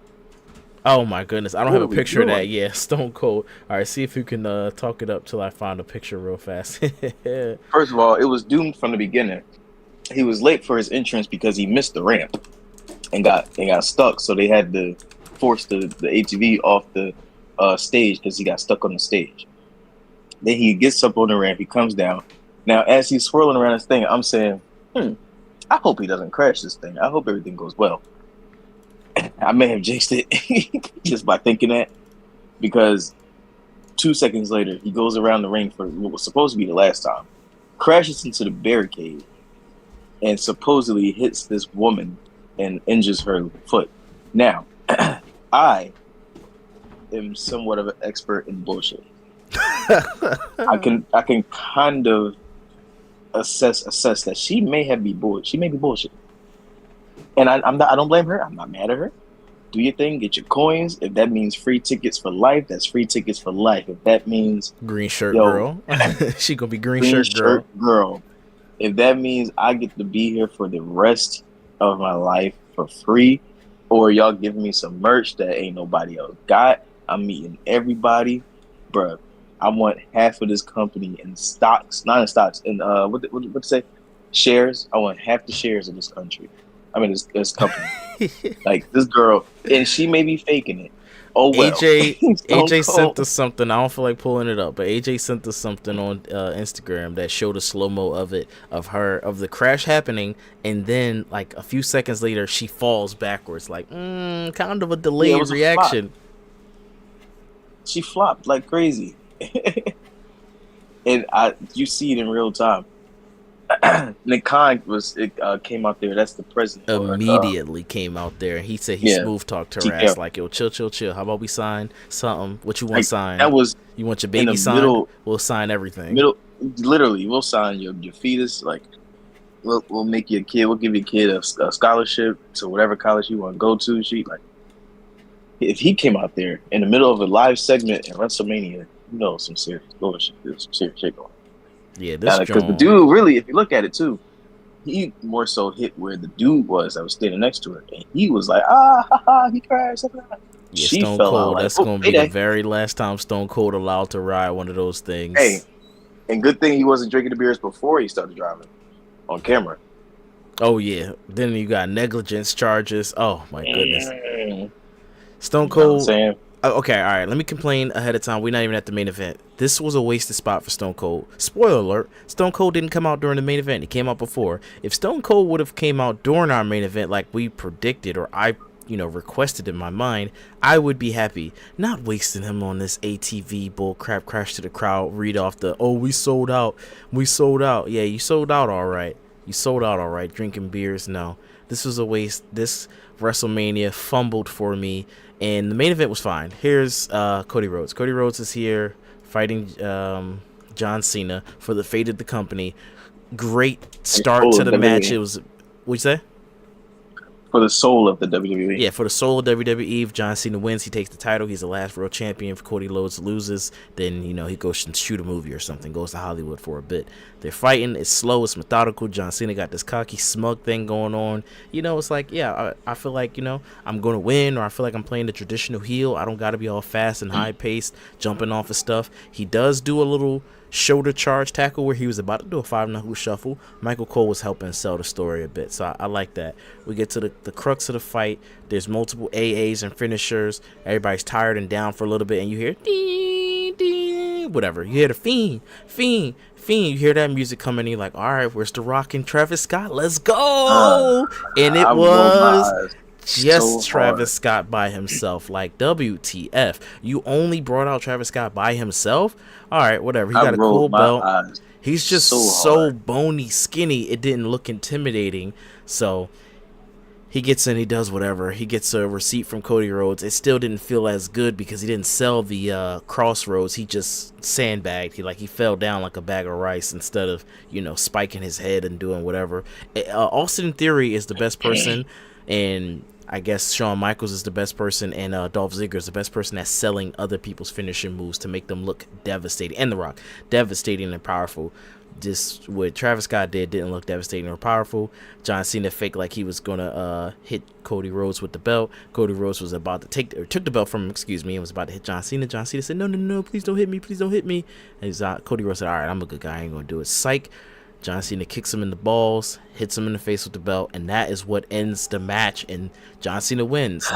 Oh my goodness, I don't have a What are we picture of that. doing? Yeah, Stone Cold. All right, see if you can talk it up till I find a picture real fast. First of all, it was doomed from the beginning. He was late for his entrance because he missed the ramp and got stuck. So they had to force the ATV off the stage because he got stuck on the stage. Then he gets up on the ramp. He comes down. Now, as he's swirling around this thing, I'm saying, I hope he doesn't crash this thing. I hope everything goes well. I may have jinxed it just by thinking that, because 2 seconds later, he goes around the ring for what was supposed to be the last time, crashes into the barricade, and supposedly hits this woman and injures her foot. Now, I am somewhat of an expert in bullshit. I can kind of assess that she may be bullshit. And I don't blame her. I'm not mad at her. Do your thing, get your coins. If that means free tickets for life, that's free tickets for life. If that means green shirt girl, she gonna be green shirt girl. If that means I get to be here for the rest of my life for free, or y'all give me some merch that ain't nobody else got, I'm meeting everybody, bruh. I want half of this company in stocks, not in stocks, in what to say, shares. I want half the shares of this country. I mean, this company. Like, this girl, and she may be faking it. Oh well. AJ sent us something. I don't feel like pulling it up, but AJ sent us something on Instagram that showed a slow mo of the crash happening, and then like a few seconds later, she falls backwards, like kind of a delayed reaction. She flopped like crazy, and you see it in real time. Nick Khan came out there. That's the president. Immediately came out there, and he said he smooth talked her ass like, "Yo, chill. How about we sign something? What you want signed? That was you want your baby signed? We'll sign everything. Literally, we'll sign your fetus. Like, we'll make you a kid. We'll give your kid a scholarship to whatever college you want to go to." She like, if he came out there in the middle of a live segment in WrestleMania, some serious bullshit. There's some serious shit going on. Yeah, this because the dude really, if you look at it too, he more so hit where the dude was that was standing next to her, and he was like, he crashed. Yeah, Stone Cold. That's gonna be the very last time Stone Cold allowed to ride one of those things. Hey, and good thing he wasn't drinking the beers before he started driving on camera. Oh yeah, then you got negligence charges. Oh my goodness, Stone Cold. Okay, all right. Let me complain ahead of time. We're not even at the main event. This was a wasted spot for Stone Cold. Spoiler alert: Stone Cold didn't come out during the main event. He came out before. If Stone Cold would have came out during our main event, like we predicted, or I, requested in my mind, I would be happy. Not wasting him on this ATV bull crap, crash to the crowd, read off the we sold out. Yeah, you sold out all right. Drinking beers. No, this was a waste. This WrestleMania fumbled for me. And the main event was fine. Here's Cody Rhodes. Cody Rhodes is here fighting John Cena for the fate of the company. Great start to the match. It was, what'd you say? For the soul of the WWE. Yeah, for the soul of WWE. If John Cena wins, he takes the title. He's the last world champion. If Cody Rhodes loses, then, he goes and shoot a movie or something. Goes to Hollywood for a bit. They're fighting. It's slow. It's methodical. John Cena got this cocky, smug thing going on. It's like, yeah, I feel like, I'm going to win, or I feel like I'm playing the traditional heel. I don't got to be all fast and high-paced, jumping off of stuff. He does do a little shoulder charge tackle where he was about to do a 5-knuckle shuffle. Michael Cole was helping sell the story a bit, so I like that. We get to the crux of the fight. There's multiple AAs and finishers. Everybody's tired and down for a little bit, and you hear ding, ding, whatever. You hear the fiend. You hear that music coming, you're like, all right, where's The Rock and Travis Scott? Let's go. And it was just Travis Scott by himself. Like, WTF? You only brought out Travis Scott by himself? All right, whatever. He got a cool belt. He's just so bony, skinny, it didn't look intimidating. So he gets in, he does whatever. He gets a receipt from Cody Rhodes. It still didn't feel as good because he didn't sell the crossroads. He just sandbagged. He fell down like a bag of rice instead of, spiking his head and doing whatever. Austin Theory is the best person, and I guess Shawn Michaels is the best person, and Dolph Ziggler is the best person at selling other people's finishing moves to make them look devastating. And The Rock, devastating and powerful. Just what Travis Scott didn't look devastating or powerful. John Cena faked like he was gonna hit Cody Rhodes with the belt. Cody Rhodes was about to took the belt from him, and was about to hit John Cena. John Cena said, no, please don't hit me. And Cody Rhodes said, all right, I'm a good guy, I ain't gonna do it. Psych. John Cena kicks him in the balls, hits him in the face with the belt, and that is what ends the match, and John Cena wins.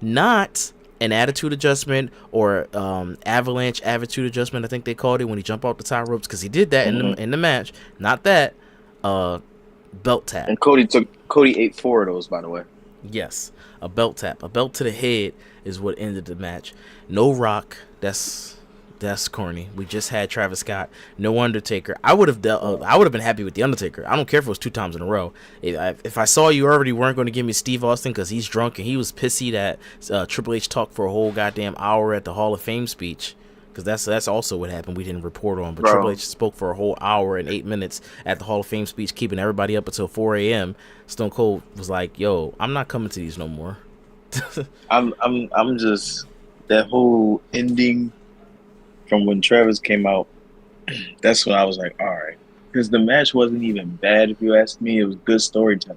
Not an attitude adjustment or avalanche attitude adjustment, I think they called it, when he jumped off the top ropes, because he did that in the match. Not that. Belt tap. And Cody ate 4 of those, by the way. Yes, a belt tap. A belt to the head is what ended the match. No Rock. That's corny. We just had Travis Scott. No Undertaker. I would have been happy with the Undertaker. I don't care if it was 2 times in a row. If I saw you already weren't going to give me Steve Austin because he's drunk and he was pissy that Triple H talked for a whole goddamn hour at the Hall of Fame speech. Because that's also what happened. We didn't report on. But Triple H spoke for a whole hour and 8 minutes at the Hall of Fame speech, keeping everybody up until 4 a.m. Stone Cold was like, "Yo, I'm not coming to these no more." I'm just, that whole ending from when Travis came out, that's when I was like, all right. Because the match wasn't even bad, if you ask me. It was good storytelling.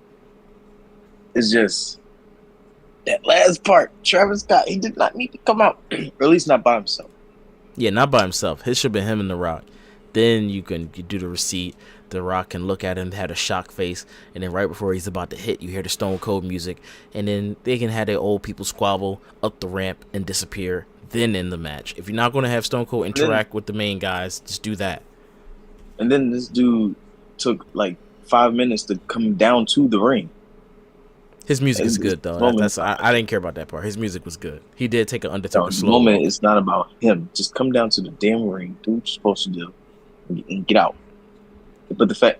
It's just that last part, Travis Scott, he did not need to come out. Or at least not by himself. Yeah, not by himself. It should have been him and The Rock. Then you do the receipt. The Rock can look at him, had a shock face, and then right before he's about to hit, you hear the Stone Cold music, and then they can have their old people squabble up the ramp and disappear. Then in the match, if you're not going to have Stone Cold interact with the main guys, just do that. And then this dude took like 5 minutes to come down to the ring. His music is good though. I didn't care about that part. His music was good. He did take an Undertaker slow. The moment it's not about him. Just come down to the damn ring, do what you're supposed to do, and get out. But the fact,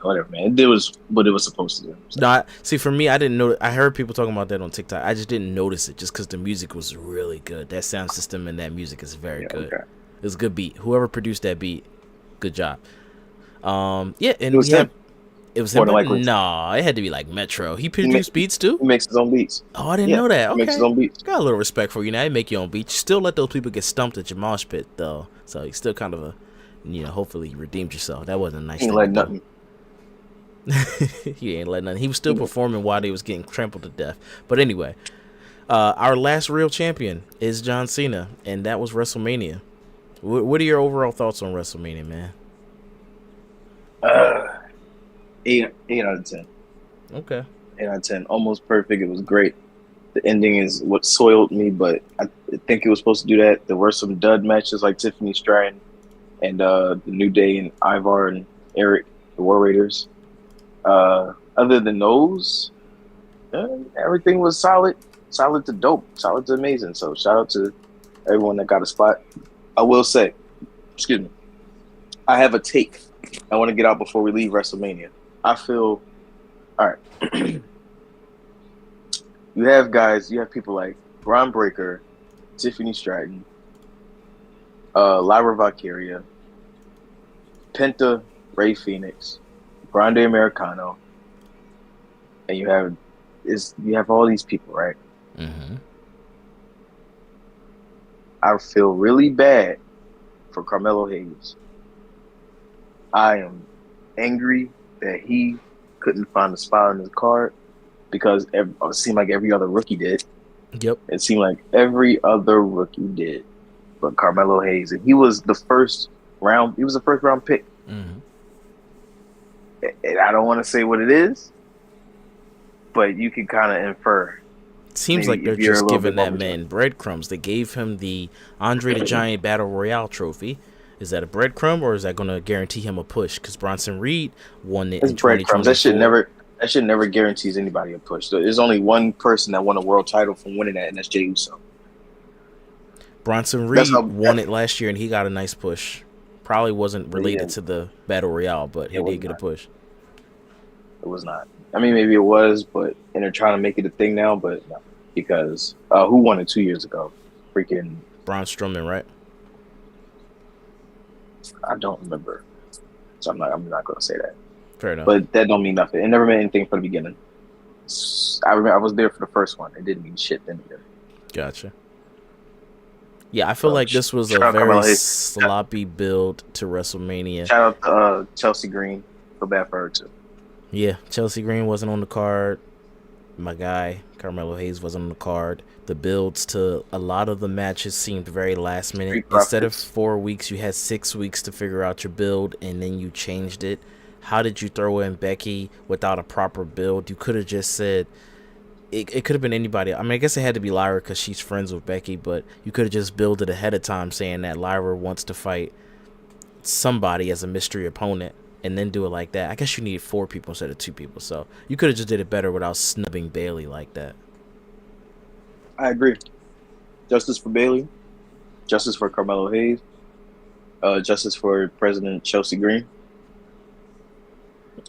whatever, man, it did what it was supposed to do. So. No, see, for me, I didn't know. I heard people talking about that on TikTok. I just didn't notice it, just because the music was really good. That sound system and that music is very good. Okay. It was a good beat. Whoever produced that beat, good job. Yeah, and it was him. It was him. No, it had to be like Metro. He produced beats too. He makes his own beats. Oh, I didn't know that. Okay. He makes his own beats. Got a little respect for you now. You make your own beats. You still let those people get stumped at your mosh pit though, so you still kind of hopefully you redeemed yourself. That wasn't a nice thing. He ain't let nothing. He ain't let nothing. He was still performing while they was getting trampled to death. But anyway, our last real champion is John Cena, and that was WrestleMania. What are your overall thoughts on WrestleMania, man? 8 out of 10. Okay. 8 out of 10. Almost perfect. It was great. The ending is what soiled me, but I think it was supposed to do that. There were some dud matches like Tiffany Stratton and the New Day and Ivar and Eric, the War Raiders. Other than those, everything was solid to dope, solid to amazing. So shout out to everyone that got a spot. I will say, I have a take I want to get out before we leave WrestleMania. I feel, all right. You have people like Braun Breaker, Tiffany Stratton, Lyra Valkyria, Penta, Rey Fenix, Grande Americano, and you have all these people, right? Mm-hmm. I feel really bad for Carmelo Hayes. I am angry that he couldn't find a spot on his card because it seemed like every other rookie did. Yep. It seemed like every other rookie did, but Carmelo Hayes, and he was the first round. He was a first round pick. Mm-hmm. And I don't want to say what it is, but you can kind of infer. Seems like they're just giving that man breadcrumbs. They gave him the Andre the Giant Battle Royale trophy. Is that a breadcrumb, or is that going to guarantee him a push? Because Bronson Reed won it in 2024. That shit never guarantees anybody a push. There's only one person that won a world title from winning that, and that's Jey Uso. Bronson Reed won it last year, and he got a nice push. Probably wasn't related to the Battle Royale, but he did get a push. It was not. I mean, maybe it was, and they're trying to make it a thing now, but no. Because who won it 2 years ago? Freaking Braun Strowman, right? I don't remember, so I'm not going to say that. Fair enough. But that don't mean nothing. It never meant anything from the beginning. I remember I was there for the first one. It didn't mean shit then either. Gotcha. Yeah, I feel like this was a shout out very Carmelo Hayes. sloppy build to WrestleMania. Shout out to Chelsea Green. Feel bad for her too. Yeah, Chelsea Green wasn't on the card. My guy, Carmelo Hayes, wasn't on the card. The builds to a lot of the matches seemed very last minute. Street Instead of Profits. 4 weeks, you had 6 weeks to figure out your build, and then you changed it. How did you throw in Becky without a proper build? You could have just said, it could have been anybody. I mean, I guess it had to be Lyra because she's friends with Becky, but you could have just built it ahead of time saying that Lyra wants to fight somebody as a mystery opponent and then do it like that. I guess you needed 4 people instead of 2 people, so you could have just did it better without snubbing Bailey like that. I agree. Justice for Bailey. Justice for Carmelo Hayes. Justice for President Chelsea Green.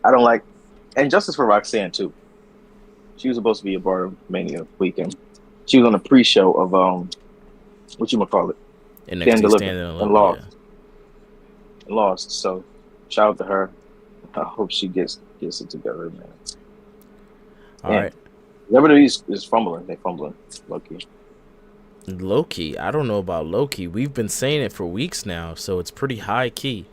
I don't like, and justice for Roxanne too. She was supposed to be a part of Mania weekend. She was on the pre-show of what you call it, And Stand next Delivered, and lost. And lost. So shout out to her. I hope she gets it together, man. All right. WWE is fumbling. They fumbling. Lucky. Low-key, I don't know about low-key. We've been saying it for weeks now, so it's pretty high-key.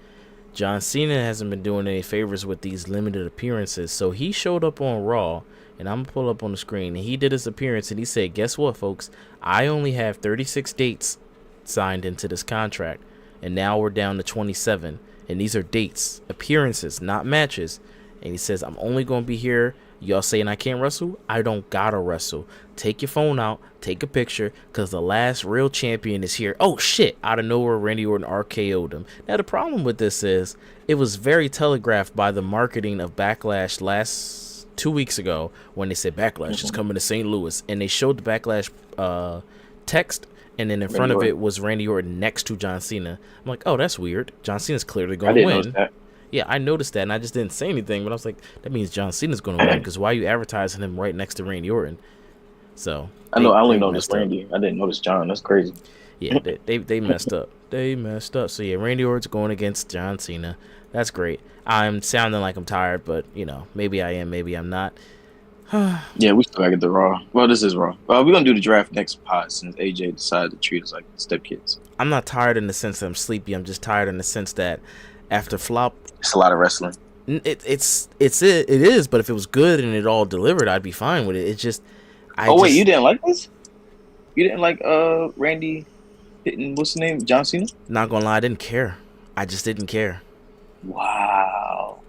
John Cena hasn't been doing any favors with these limited appearances, so he showed up on Raw, and I'm going to pull up on the screen, and he did his appearance, and he said, guess what, folks? I only have 36 dates signed into this contract, and now we're down to 27, and these are dates, appearances, not matches, and he says, I'm only going to be here. Y'all saying I can't wrestle? I don't gotta wrestle. Take your phone out, take a picture, because the last real champion is here. Oh, shit. Out of nowhere, Randy Orton RKO'd him. Now, the problem with this is it was very telegraphed by the marketing of Backlash last 2 weeks ago when they said Backlash is coming to St. Louis. And they showed the Backlash text, and then in front of it was Randy Orton next to John Cena. I'm like, oh, that's weird. John Cena's clearly going to win. Notice that. Yeah, I noticed that, and I just didn't say anything. But I was like, that means John Cena's going to win, because why are you advertising him right next to Randy Orton? So I only noticed Randy. I didn't notice John. That's crazy. Yeah, they messed up. They messed up. So yeah, Randy Orton's going against John Cena. That's great. I'm sounding like I'm tired, but maybe I am, maybe I'm not. Yeah, we still gotta get the Raw. Well, this is Raw. We're gonna do the draft next pod since AJ decided to treat us like stepkids. I'm not tired in the sense that I'm sleepy. I'm just tired in the sense that after flop, it's a lot of wrestling. It is. But if it was good and it all delivered, I'd be fine with it. It's just. Wait, you didn't like this? You didn't like Randy hitting what's the name? John Cena? Not gonna lie, I didn't care. I just didn't care. Wow.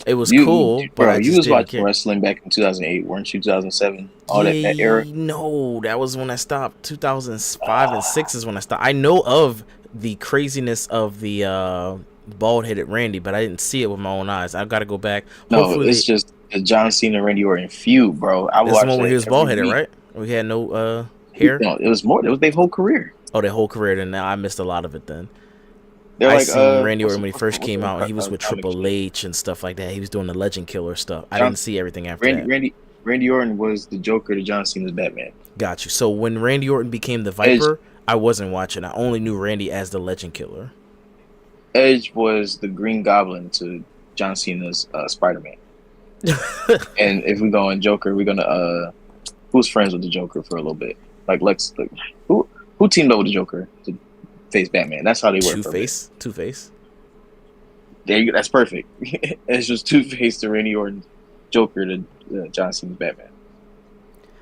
It was cool, but I just you was didn't watching care. wrestling back in 2008, weren't you? 2007, all that era. No, that was when I stopped. 2005 and 6 is when I stopped. I know of the craziness of the bald-headed Randy, but I didn't see it with my own eyes. I've got to go back. Hopefully it's just the John Cena Randy Orton feud, bro. I watched the one where he was bald-headed, right? We had no hair. No, it was more. It was their whole career. Oh, their whole career. Then now I missed a lot of it. Then They're seen Randy Orton when he first came out. He was with Triple H and stuff like that. He was doing the Legend Killer stuff. I didn't see everything after that. Randy Orton was the Joker to John Cena's Batman. Got you. So when Randy Orton became the Viper, I wasn't watching. I only knew Randy as the Legend Killer. Edge was the Green Goblin to John Cena's Spider-Man. And if we go on Joker, we're gonna who's friends with the Joker for a little bit, like Lex. Like, who teamed up with the Joker to face Batman? That's how they work. Two-Face. There you go. That's perfect. It's just Two-Face to Randy Orton, Joker to John Cena's Batman.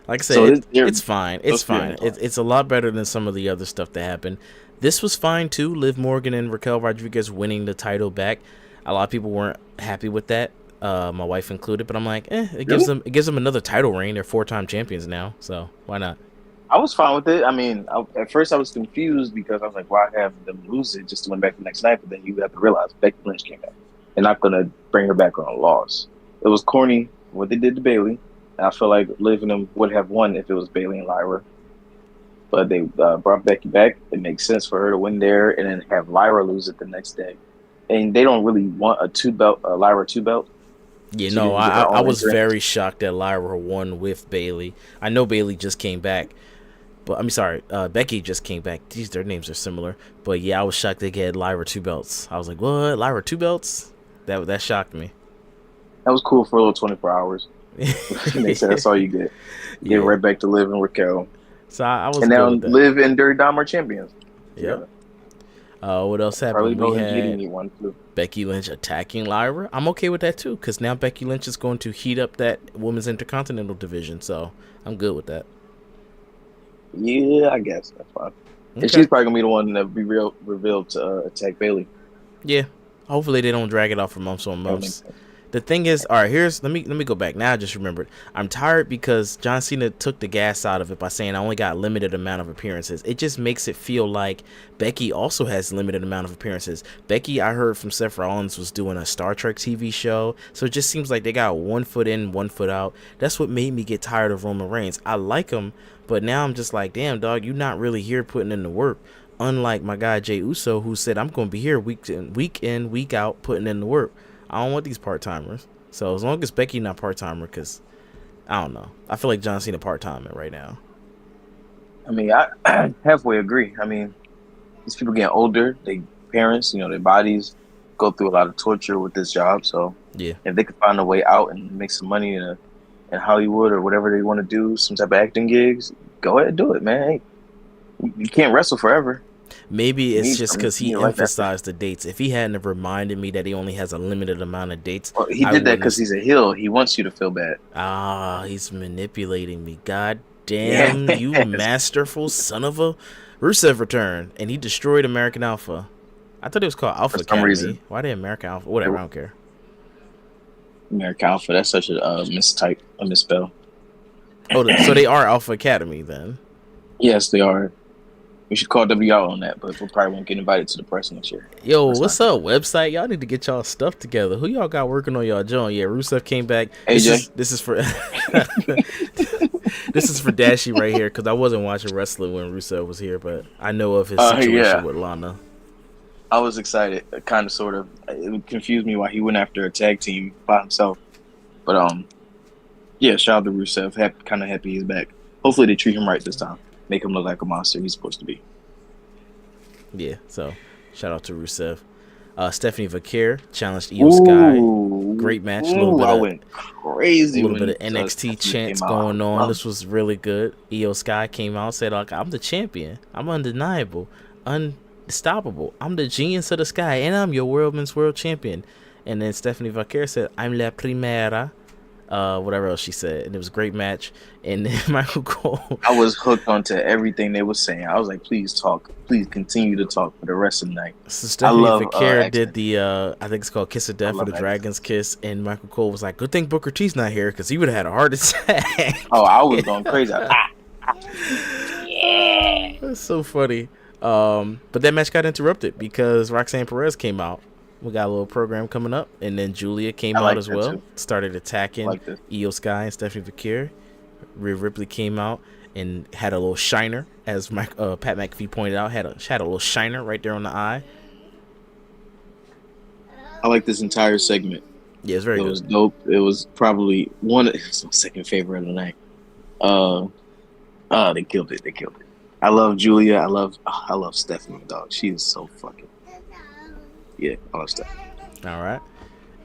Like I said, it's fine. It's fine. It's a lot better than some of the other stuff that happened. This was fine too. Liv Morgan and Raquel Rodriguez winning the title back. A lot of people weren't happy with that. My wife included, but I'm like, it gives them another title reign. They're 4-time champions now, so why not? I was fine with it. I mean, at first I was confused because I was like, why have them lose it just to win back the next night? But then you have to realize Becky Lynch came back. They're not going to bring her back on a loss. It was corny what they did to Bayley. And I feel like Liv and them would have won if it was Bayley and Lyra. But they brought Becky back. It makes sense for her to win there and then have Lyra lose it the next day. And they don't really want a Lyra 2-belt. Yeah, no, I was very shocked that Lyra won with Bayley. I know Bayley just came back, but I'm sorry, Becky just came back. These their names are similar, but yeah, I was shocked they had Lyra 2 belts. I was like, what? Lyra 2 belts? That shocked me. That was cool for a little 24 hours. They said that's all you get. Yeah. Get right back to Liv and Raquel. So I was And good now with that. Liv and Dirty Dom are champions. Yep. What else Probably happened? We Roman G had need one too. Becky Lynch attacking Lyra. I'm okay with that too, because now Becky Lynch is going to heat up that women's intercontinental division. So I'm good with that. Yeah, I guess that's fine. Okay. And she's probably gonna be the one that be revealed to attack Bayley. Yeah. Hopefully they don't drag it off for months on months. The thing is, all right, let me go back. Now I just remembered. I'm tired because John Cena took the gas out of it by saying I only got a limited amount of appearances. It just makes it feel like Becky also has a limited amount of appearances. Becky, I heard from Seth Rollins, was doing a Star Trek TV show. So it just seems like they got 1 foot in, 1 foot out. That's what made me get tired of Roman Reigns. I like him, but now I'm just like, damn, dog, you're not really here putting in the work. Unlike my guy Jey Uso, who said, I'm going to be here week in, week out, putting in the work. I don't want these part-timers. So as long as Becky not part-timer, because I don't know. I feel like John Cena part-timing right now. I mean, I halfway agree. I mean, these people getting older. They parents, their bodies go through a lot of torture with this job. So Yeah. if they could find a way out and make some money in Hollywood or whatever they want to do, some type of acting gigs, go ahead and do it, man. Hey, you can't wrestle forever. Maybe it's just because he emphasized the dates. If he hadn't have reminded me that he only has a limited amount of dates. Well, he did that because he's a heel. He wants you to feel bad. Ah, he's manipulating me. God damn, you masterful son of a... Rusev returned, and he destroyed American Alpha. I thought it was called Alpha For some Academy. reason. Why did American Alpha? Whatever, I don't care. American Alpha, that's such a misspell. Oh, so they are Alpha Academy then? Yes, they are. We should call WR on that, but we probably won't get invited to the press next year. Yo, what's up, website? Y'all need to get y'all stuff together. Who y'all got working on y'all joint? Yeah, Rusev came back. AJ. This is for this is for Dashy right here, because I wasn't watching wrestling when Rusev was here, but I know of his situation with Lana. I was excited, kind of, sort of. It confused me why he went after a tag team by himself. But yeah, shout out to Rusev. Kind of happy he's back. Hopefully they treat him right this time. Make him look like a monster he's supposed to be. Yeah, so shout out to Rusev. Stephanie Vaquer challenged IYO SKY. Great match. I went crazy. A little bit of NXT chants going on. This was really good. IYO SKY came out and said, like, I'm the champion. I'm undeniable. Unstoppable. I'm the genius of the sky. And I'm your women's world champion. And then Stephanie Vaquer said, I'm la primera. Whatever else she said, and it was a great match. And then Michael Cole, I was hooked onto everything they were saying. I was like, please talk, please continue to talk for the rest of the night. So Stephanie Vaquer did the I think it's called Kiss of Death or the Dragon's Kiss, and Michael Cole was like, good thing Booker T's not here, because he would have had a heart attack. Oh, I was going crazy. Yeah, that's so funny. But that match got interrupted because Roxanne Perez came out. We got a little program coming up, and then Julia came out as well. Too. Started attacking IYO SKY and Stephanie Vaquer. Rhea Ripley came out and had a little shiner, as Pat McAfee pointed out. She had a little shiner right there on the eye. I like this entire segment. Yeah, it's very good. It was dope. It was probably it's my second favorite of the night. They killed it. I love Julia. I love Stephanie, dog. She is so fucking. Yeah, I love Stephanie. All right.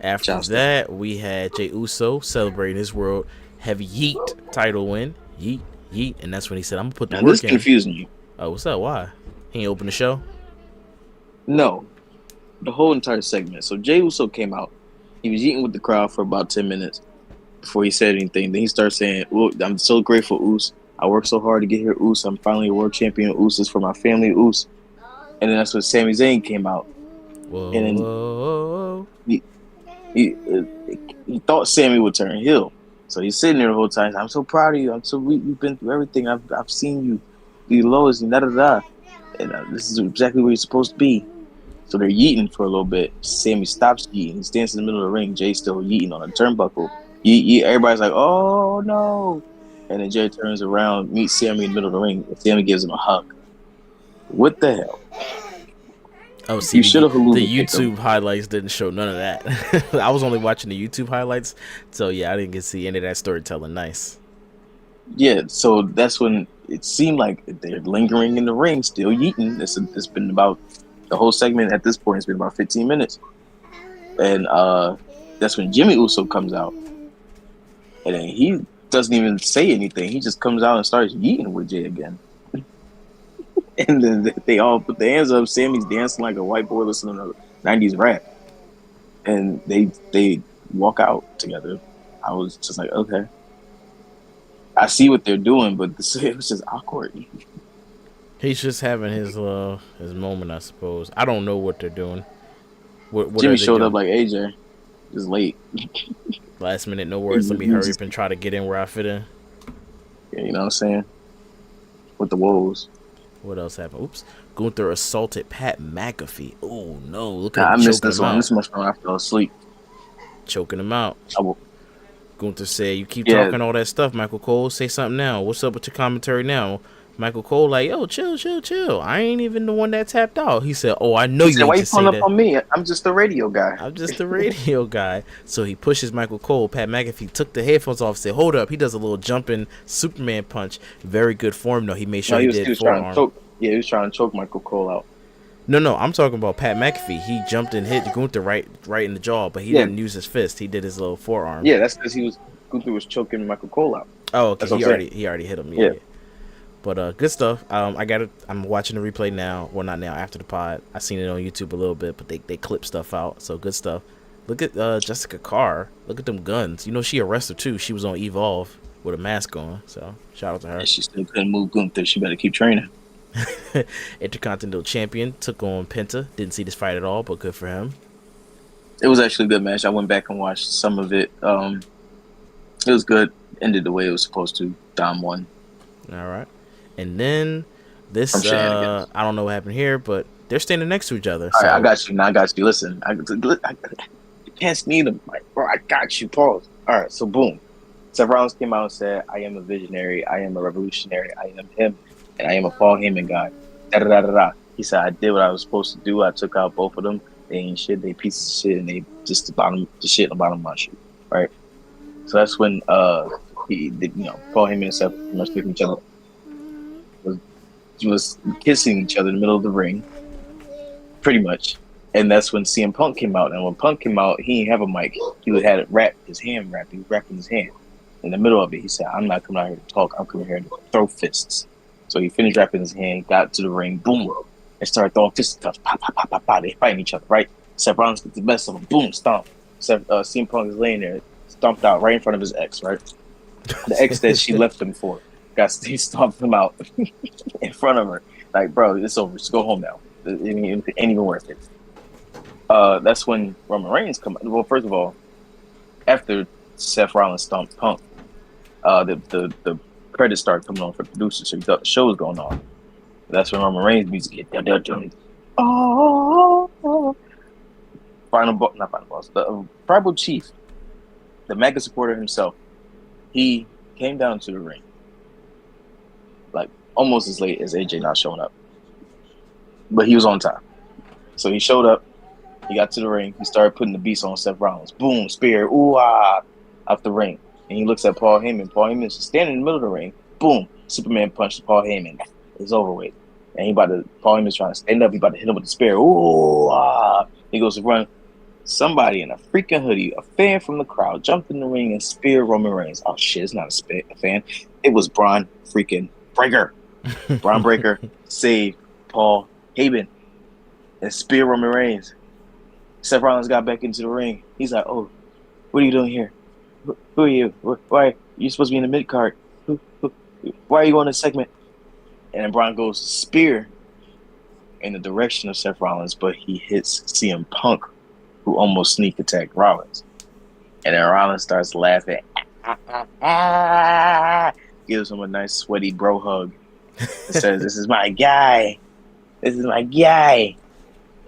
After that, we had Jey Uso celebrating his world heavy YEET title win. Yeet, and that's when he said, "I'm gonna put the work in." This confused me. Oh, what's up? Why? He ain't open the show? No, the whole entire segment. So Jey Uso came out. He was eating with the crowd for about 10 minutes before he said anything. Then he started saying, "Well, I'm so grateful, Us. I worked so hard to get here, Us. I'm finally a world champion. Us is for my family, Us." And then that's when Sami Zayn came out. Whoa, and then he thought Sammy would turn heel. So he's sitting there the whole time. I'm so proud of you. You've been through everything. I've seen you be the lowest and da-da-da. And this is exactly where you're supposed to be. So they're yeeting for a little bit. Sammy stops yeeting. He stands in the middle of the ring. Jay's still yeeting on a turnbuckle. Everybody's like, oh, no. And then Jay turns around, meets Sammy in the middle of the ring. And Sammy gives him a hug. What the hell? Oh, see, the YouTube highlights didn't show none of that. I was only watching the YouTube highlights, so yeah, I didn't get to see any of that storytelling. Nice. Yeah, so that's when it seemed like they're lingering in the ring, still yeeting. It's been about the whole segment at this point. It's been about 15 minutes, and that's when Jimmy Uso comes out, And then he doesn't even say anything. He just comes out and starts yeeting with Jay again. And then they all put their hands up. Sammy's dancing like a white boy listening to 90s rap. And they walk out together. I was just like, okay. I see what they're doing, but it was just awkward. He's just having his moment, I suppose. I don't know what they're doing. What Jimmy are they showed doing? up like AJ. Just late. Last minute, no words. Let me hurry up and try to get in where I fit in. Yeah, you know what I'm saying? With the woes. What else happened? Oops. Gunther assaulted Pat McAfee. Oh, no. Look Nah, at I him missed choking this him one. out. This much when I fell asleep. Choking him out. Gunther said, you keep Yeah. talking all that stuff, Michael Cole. Say something now. What's up with your commentary now? Michael Cole like, yo, chill. I ain't even the one that tapped out. He said, oh, I know you ain't Why you just say pulling that. up on me? I'm just the radio guy. I'm just the radio guy. So he pushes Michael Cole. Pat McAfee took the headphones off, said, hold up. He does a little jumping Superman punch. Very good form, though. He made sure No, he he did was trying to forearm. choke. Yeah, he was trying to choke Michael Cole out. No, I'm talking about Pat McAfee. He jumped and hit Gunther right in the jaw, but he didn't use his fist. He did his little forearm. Yeah, that's because Gunther was choking Michael Cole out. Oh, okay. That's what He already hit him. Yeah. But good stuff. I'm watching the replay now. Well, not now. After the pod, I seen it on YouTube a little bit, but they clip stuff out. So good stuff. Look at Jessica Carr. Look at them guns. You know she a wrestler too. She was on Evolve with a mask on. So shout out to her. And she still couldn't move Gunther. She better keep training. Intercontinental Champion took on Penta. Didn't see this fight at all, but good for him. It was actually a good match. I went back and watched some of it. It was good. Ended the way it was supposed to. Dom won. All right. And then this, Shenanigans. I don't know what happened here, but they're standing next to each other. All So. right, I got you. Now I got you. Listen, you can't sneeze him. Like, bro, I got you. Pause. All right, so boom. Seth Rollins came out and said, I am a visionary. I am a revolutionary. I am him. And I am a Paul Heyman guy. Da-da-da-da-da. He said, I did what I was supposed to do. I took out both of them. They ain't shit. They pieces of shit. And they just the shit on the bottom of my shoe. Right? So that's when Paul Heyman and Seth much with each other. Was kissing each other in the middle of the ring. Pretty much. And that's when CM Punk came out. And when Punk came out, he didn't have a mic. He had it wrapped, his hand wrapped. He was wrapping his hand. In the middle of it, he said, I'm not coming out here to talk. I'm coming here to throw fists. So he finished wrapping his hand, got to the ring, boom, and started throwing fists. Pop, pop, pop, pop, pop. They fighting each other, right? Seth Rollins gets the best of them. Boom, stomp. CM Punk is laying there, stomped out right in front of his ex, right? The ex that she left him for. He stomped him out in front of her. Like, bro, it's over. Just go home now. It ain't even worth it. That's when Roman Reigns come. Well, first of all, after Seth Rollins stomped Punk, the credits started coming on for producers, so you thought the show was going on. That's when Roman Reigns' music hit. Oh, not final boss. The tribal chief, the mega supporter himself, he came down to the ring like almost as late as AJ not showing up, but he was on time. So he showed up. He got to the ring. He started putting the beats on Seth Rollins. Boom, spear, ooh ah, out the ring. And he looks at Paul Heyman. Paul Heyman is standing in the middle of the ring. Boom, Superman punched Paul Heyman. It's over with. And Paul Heyman's trying to stand up. He about to hit him with the spear. Ooh ah. He goes to run. Somebody in a freaking hoodie, a fan from the crowd, jumped in the ring and speared Roman Reigns. Oh shit, it's not a fan. It was Braun freaking Breaker. Braun Breaker saved Paul Heyman and speared Roman Reigns. Seth Rollins got back into the ring. He's like, "Oh, what are you doing here? Who are you? Why are you supposed to be in the mid card? Why are you on this segment?" And then Braun goes to spear in the direction of Seth Rollins, but he hits CM Punk, who almost sneak attacked Rollins. And then Rollins starts laughing. Gives him a nice sweaty bro hug. And says, "This is my guy. This is my guy."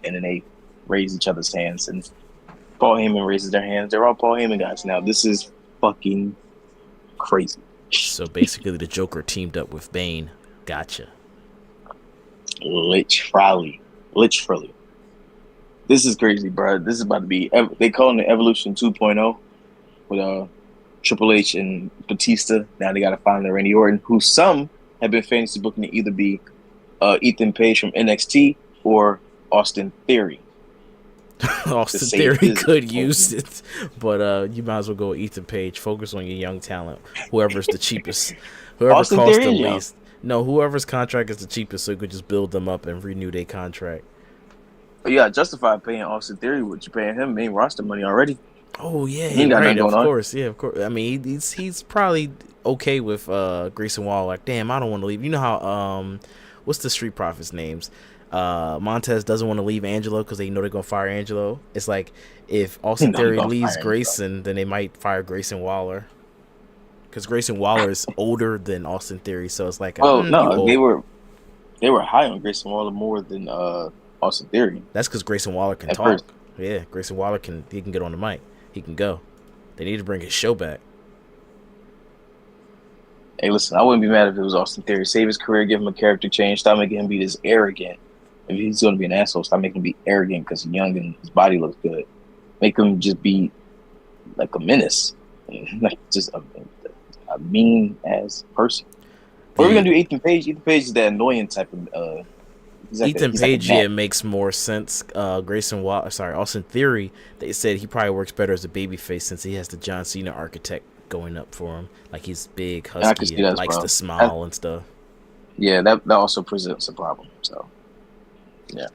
And then they raise each other's hands. And Paul Heyman raises their hands. They're all Paul Heyman guys now. This is fucking crazy. So basically the Joker teamed up with Bane. Gotcha. Literally. This is crazy, bro. This is about to be... They call it Evolution 2.0 with Triple H and Batista. Now they got to find the Randy Orton, who some have been fantasy booking to either be Ethan Page from NXT or Austin Theory. Austin save Theory his could use it, but you might as well go with Ethan Page. Focus on your young talent. Whoever's the cheapest, whoever Austin costs Theory the is young. least. No, whoever's contract is the cheapest, so you could just build them up and renew their contract. But yeah, justify paying Austin Theory what you're paying him main roster money already. Oh yeah, He ain't got right. nothing Of going on. course, yeah, of course. I mean, he's probably okay with Grayson Waller. Like, damn, I don't want to leave. You know how what's the Street Profits names? Montez doesn't want to leave Angelo because they know they're gonna fire Angelo. It's like if Austin No, they're Theory gonna leaves fire Grayson, then they might fire Grayson Waller because Grayson Waller is older than Austin Theory, so it's like, Well, you no, old. they were high on Grayson Waller more than Austin Theory. That's because Grayson Waller can At talk. first. Yeah, Grayson Waller can get on the mic. He can go. They need to bring his show back. Hey, listen, I wouldn't be mad if it was Austin Theory. Save his career, give him a character change, stop making him be this arrogant. If he's going to be an asshole, stop making him be arrogant because he's young and his body looks good. Make him just be like a menace, like just a mean ass person. What are we gonna do? Ethan Page. Ethan Page is that annoying type of. Ethan Page, yeah, makes more sense. Austin Theory, they said he probably works better as a babyface since he has the John Cena architect going up for him. Like he's big, husky, and likes to smile and stuff. Yeah, that also presents a problem. So, yeah.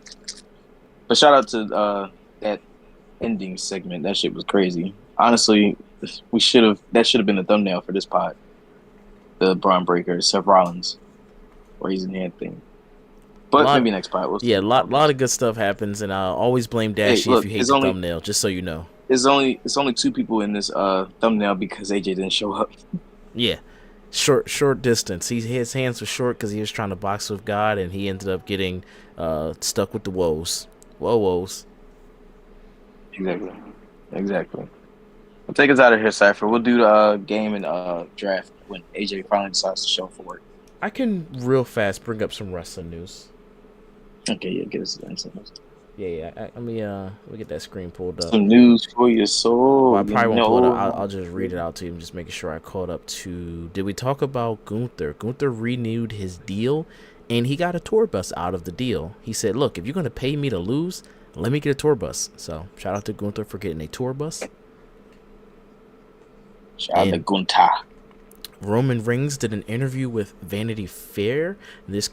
But shout out to that ending segment. That shit was crazy. Honestly, that should have been the thumbnail for this pod. The Braun Breaker, Seth Rollins, where he's in the thing. But maybe next part. A lot of good stuff happens, and I'll always blame Dashy if you hate the thumbnail. Just so you know, it's only 2 people in this thumbnail because AJ didn't show up. Yeah, short distance. His hands were short because he was trying to box with God, and he ended up getting stuck with the woes. Woes. Exactly. Well, take us out of here, Cypher. We'll do the game and draft when AJ finally decides to show up for work. I can real fast bring up some wrestling news. Okay, yeah, get us the news. Yeah. Let me get that screen pulled up. Some news for your soul. Well, I probably won't pull it up. I'll just read it out to you. I'm just making sure I caught up to. Did we talk about Gunther? Gunther renewed his deal, and he got a tour bus out of the deal. He said, "Look, if you're gonna pay me to lose, let me get a tour bus." So shout out to Gunther for getting a tour bus. Shout out to Gunther. Roman Reigns did an interview with Vanity Fair. This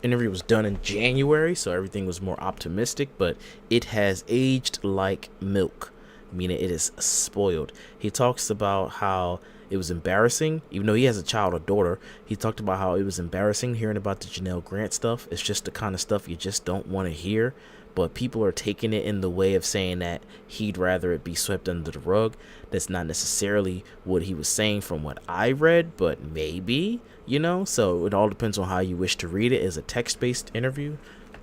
interview was done in January, so everything was more optimistic, but it has aged like milk, meaning it is spoiled. He talks about how it was embarrassing, even though he has a child or daughter. He talked about how it was embarrassing hearing about the Janelle Grant stuff. It's just the kind of stuff you just don't want to hear, but people are taking it in the way of saying that he'd rather it be swept under the rug. That's not necessarily what he was saying from what I read, but maybe, so it all depends on how you wish to read it. As a text-based interview,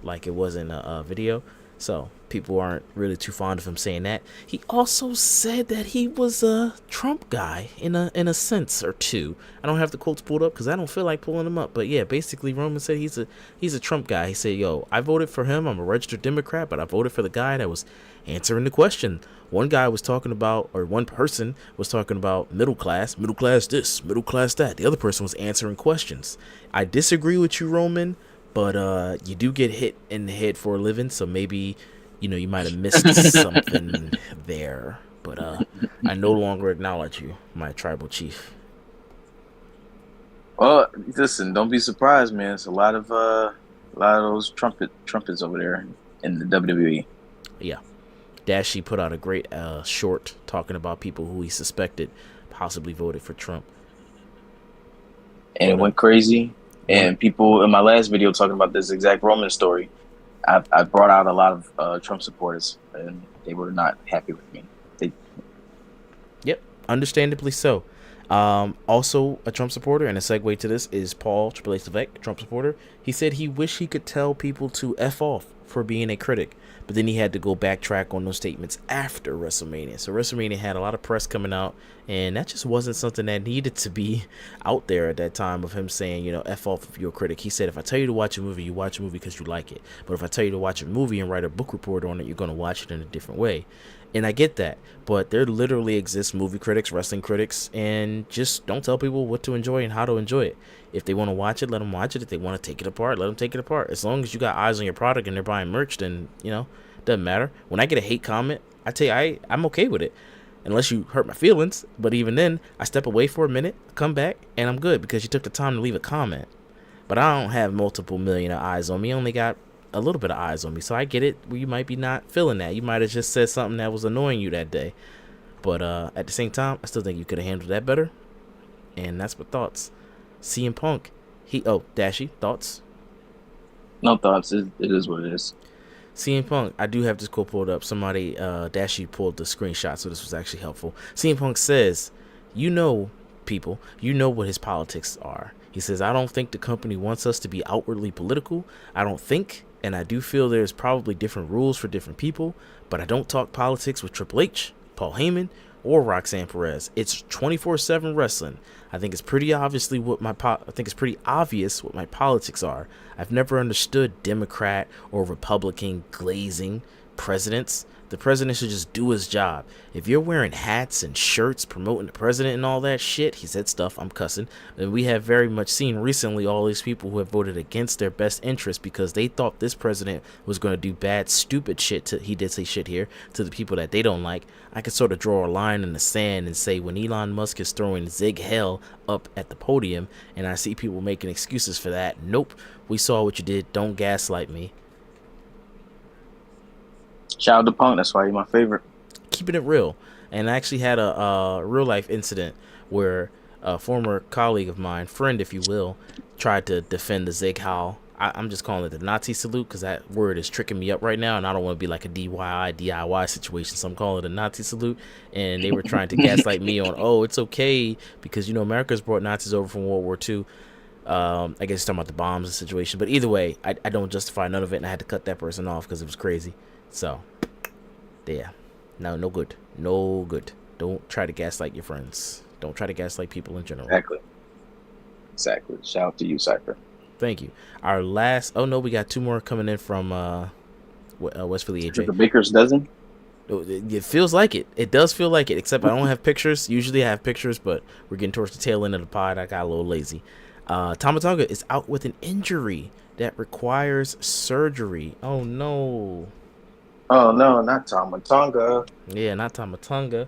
like it was in a video, so people aren't really too fond of him saying that. He also said that he was a Trump guy in a sense or two. I don't have the quotes pulled up because I don't feel like pulling them up, but yeah, basically Roman said he's a Trump guy. He said, "Yo, I voted for him. I'm a registered Democrat, but I voted for the guy that was answering the question." One person was talking about middle class this, middle class that. The other person was answering questions. I disagree with you, Roman, but you do get hit in the head for a living, so maybe you might have missed something there. But I no longer acknowledge you, my tribal chief. Well, listen, don't be surprised, man. It's a lot of those trumpets over there in the WWE. Yeah. Dashy put out a great short talking about people who he suspected possibly voted for Trump. And it went crazy. And people in my last video talking about this exact Roman story, I brought out a lot of Trump supporters, and they were not happy with me. Yep, understandably so. Also, a Trump supporter, and a segue to this is Paul, Triple H Levesque, Trump supporter. He said he wished he could tell people to F off for being a critic, but then he had to go backtrack on those statements after WrestleMania. So WrestleMania had a lot of press coming out, and that just wasn't something that needed to be out there at that time of him saying, F off if you're a critic. He said, if I tell you to watch a movie, you watch a movie because you like it. But if I tell you to watch a movie and write a book report on it, you're going to watch it in a different way. And I get that, but there literally exists movie critics, wrestling critics, and just don't tell people what to enjoy and how to enjoy it. If they want to watch it, let them watch it. If they want to take it apart, let them take it apart. As long as you got eyes on your product and they're buying merch, then, Doesn't matter. When I get a hate comment, I tell you, I'm okay with it. Unless you hurt my feelings. But even then, I step away for a minute, come back, and I'm good because you took the time to leave a comment. But I don't have multiple million of eyes on me. I only got a little bit of eyes on me. So I get it where you might be not feeling that. You might have just said something that was annoying you that day. But at the same time, I still think you could have handled that better. And that's my thoughts. CM Punk. Dashy, thoughts? No thoughts. It is what it is. CM Punk, I do have this quote pulled up. Somebody, Dashy pulled the screenshot, so this was actually helpful. CM Punk says, people, you know what his politics are. He says, I don't think the company wants us to be outwardly political. I don't think, and I do feel there's probably different rules for different people, but I don't talk politics with Triple H, Paul Heyman, or Roxanne Perez. It's 24/7 wrestling. I think it's pretty obvious what my politics are. I've never understood Democrat or Republican glazing presidents. The president should just do his job. If you're wearing hats and shirts promoting the president and all that shit, he said stuff, I'm cussing, and we have very much seen recently all these people who have voted against their best interest because they thought this president was going to do bad, stupid shit. He did say shit here to the people that they don't like. I could sort of draw a line in the sand and say when Elon Musk is throwing Zig Hell up at the podium and I see people making excuses for that, nope, we saw what you did, don't gaslight me. Shout out to Punk. That's why he's my favorite. Keeping it real. And I actually had a real life incident where a former colleague of mine, friend if you will, tried to defend the Zig Heil. I'm just calling it the Nazi salute because that word is tricking me up right now, and I don't want to be like a DIY situation, so I'm calling it a Nazi salute. And they were trying to gaslight me on, oh, it's okay because, America's brought Nazis over from World War II. I guess it's talking about the bombs and situation. But either way, I don't justify none of it, and I had to cut that person off because it was crazy. So, yeah. No good. No good. Don't try to gaslight your friends. Don't try to gaslight people in general. Exactly. Shout out to you, Cypher. Thank you. Our last... Oh, no, we got two more coming in from West Philly AJ. The Baker's dozen? It feels like it. It does feel like it, except I don't have pictures. Usually I have pictures, but we're getting towards the tail end of the pod. I got a little lazy. Tama Tonga is out with an injury that requires surgery. Oh, no. Oh, no, not Tama Tonga. Yeah, not Tama Tonga.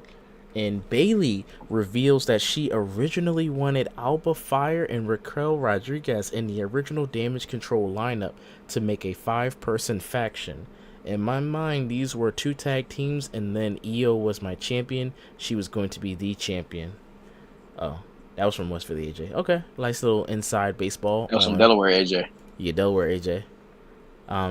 And Bayley reveals that she originally wanted Alba Fire and Raquel Rodriguez in the original Damage Control lineup to make a 5-person faction. In my mind, these were 2 tag teams, and then Io was my champion. She was going to be the champion. Oh, that was from West Philly AJ. Okay, nice little inside baseball. That was from Delaware AJ. Yeah, Delaware AJ.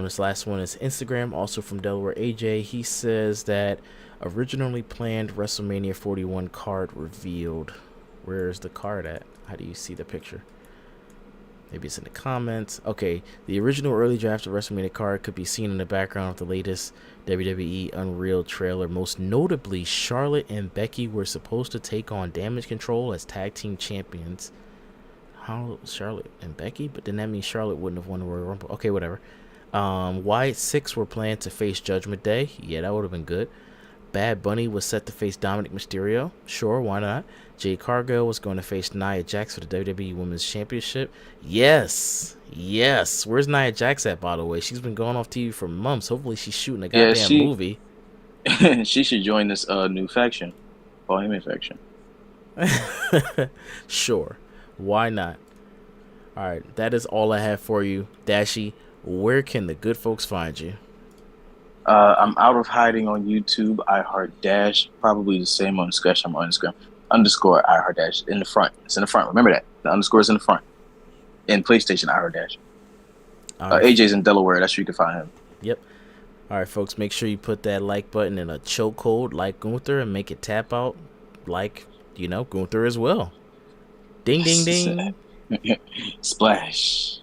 This last one is Instagram, also from Delaware AJ. He says that originally planned WrestleMania 41 card revealed. Where's the card at? How do you see the picture? Maybe it's in the comments. Okay, the original early draft of WrestleMania card could be seen in the background of the latest WWE Unreal trailer. Most notably, Charlotte and Becky were supposed to take on Damage Control as tag team champions. How Charlotte and Becky? But then that means Charlotte wouldn't have won the Royal Rumble. Okay, whatever. Wyatt 6 were planned to face Judgment Day. Yeah, that would have been good. Bad Bunny was set to face Dominik Mysterio. Sure, why not? Jade Cargill was going to face Nia Jax for the WWE Women's Championship. Yes. Where's Nia Jax at, by the way? She's been going off TV for months. Hopefully she's shooting a goddamn movie. She should join this new faction. Paul Heyman faction. Sure. Why not? All right, that is all I have for you. Dashy, where can the good folks find you? I'm out of hiding on YouTube. iHeartDash, probably the same on Instagram. I'm on Instagram. _ iHeartDash in the front. It's in the front. Remember that. The underscore is in the front. In PlayStation, iHeartDash. AJ's in Delaware. That's where you can find him. Yep. All right, folks. Make sure you put that like button in a chokehold like Gunther and make it tap out like, Gunther as well. Ding, ding, ding. Splash.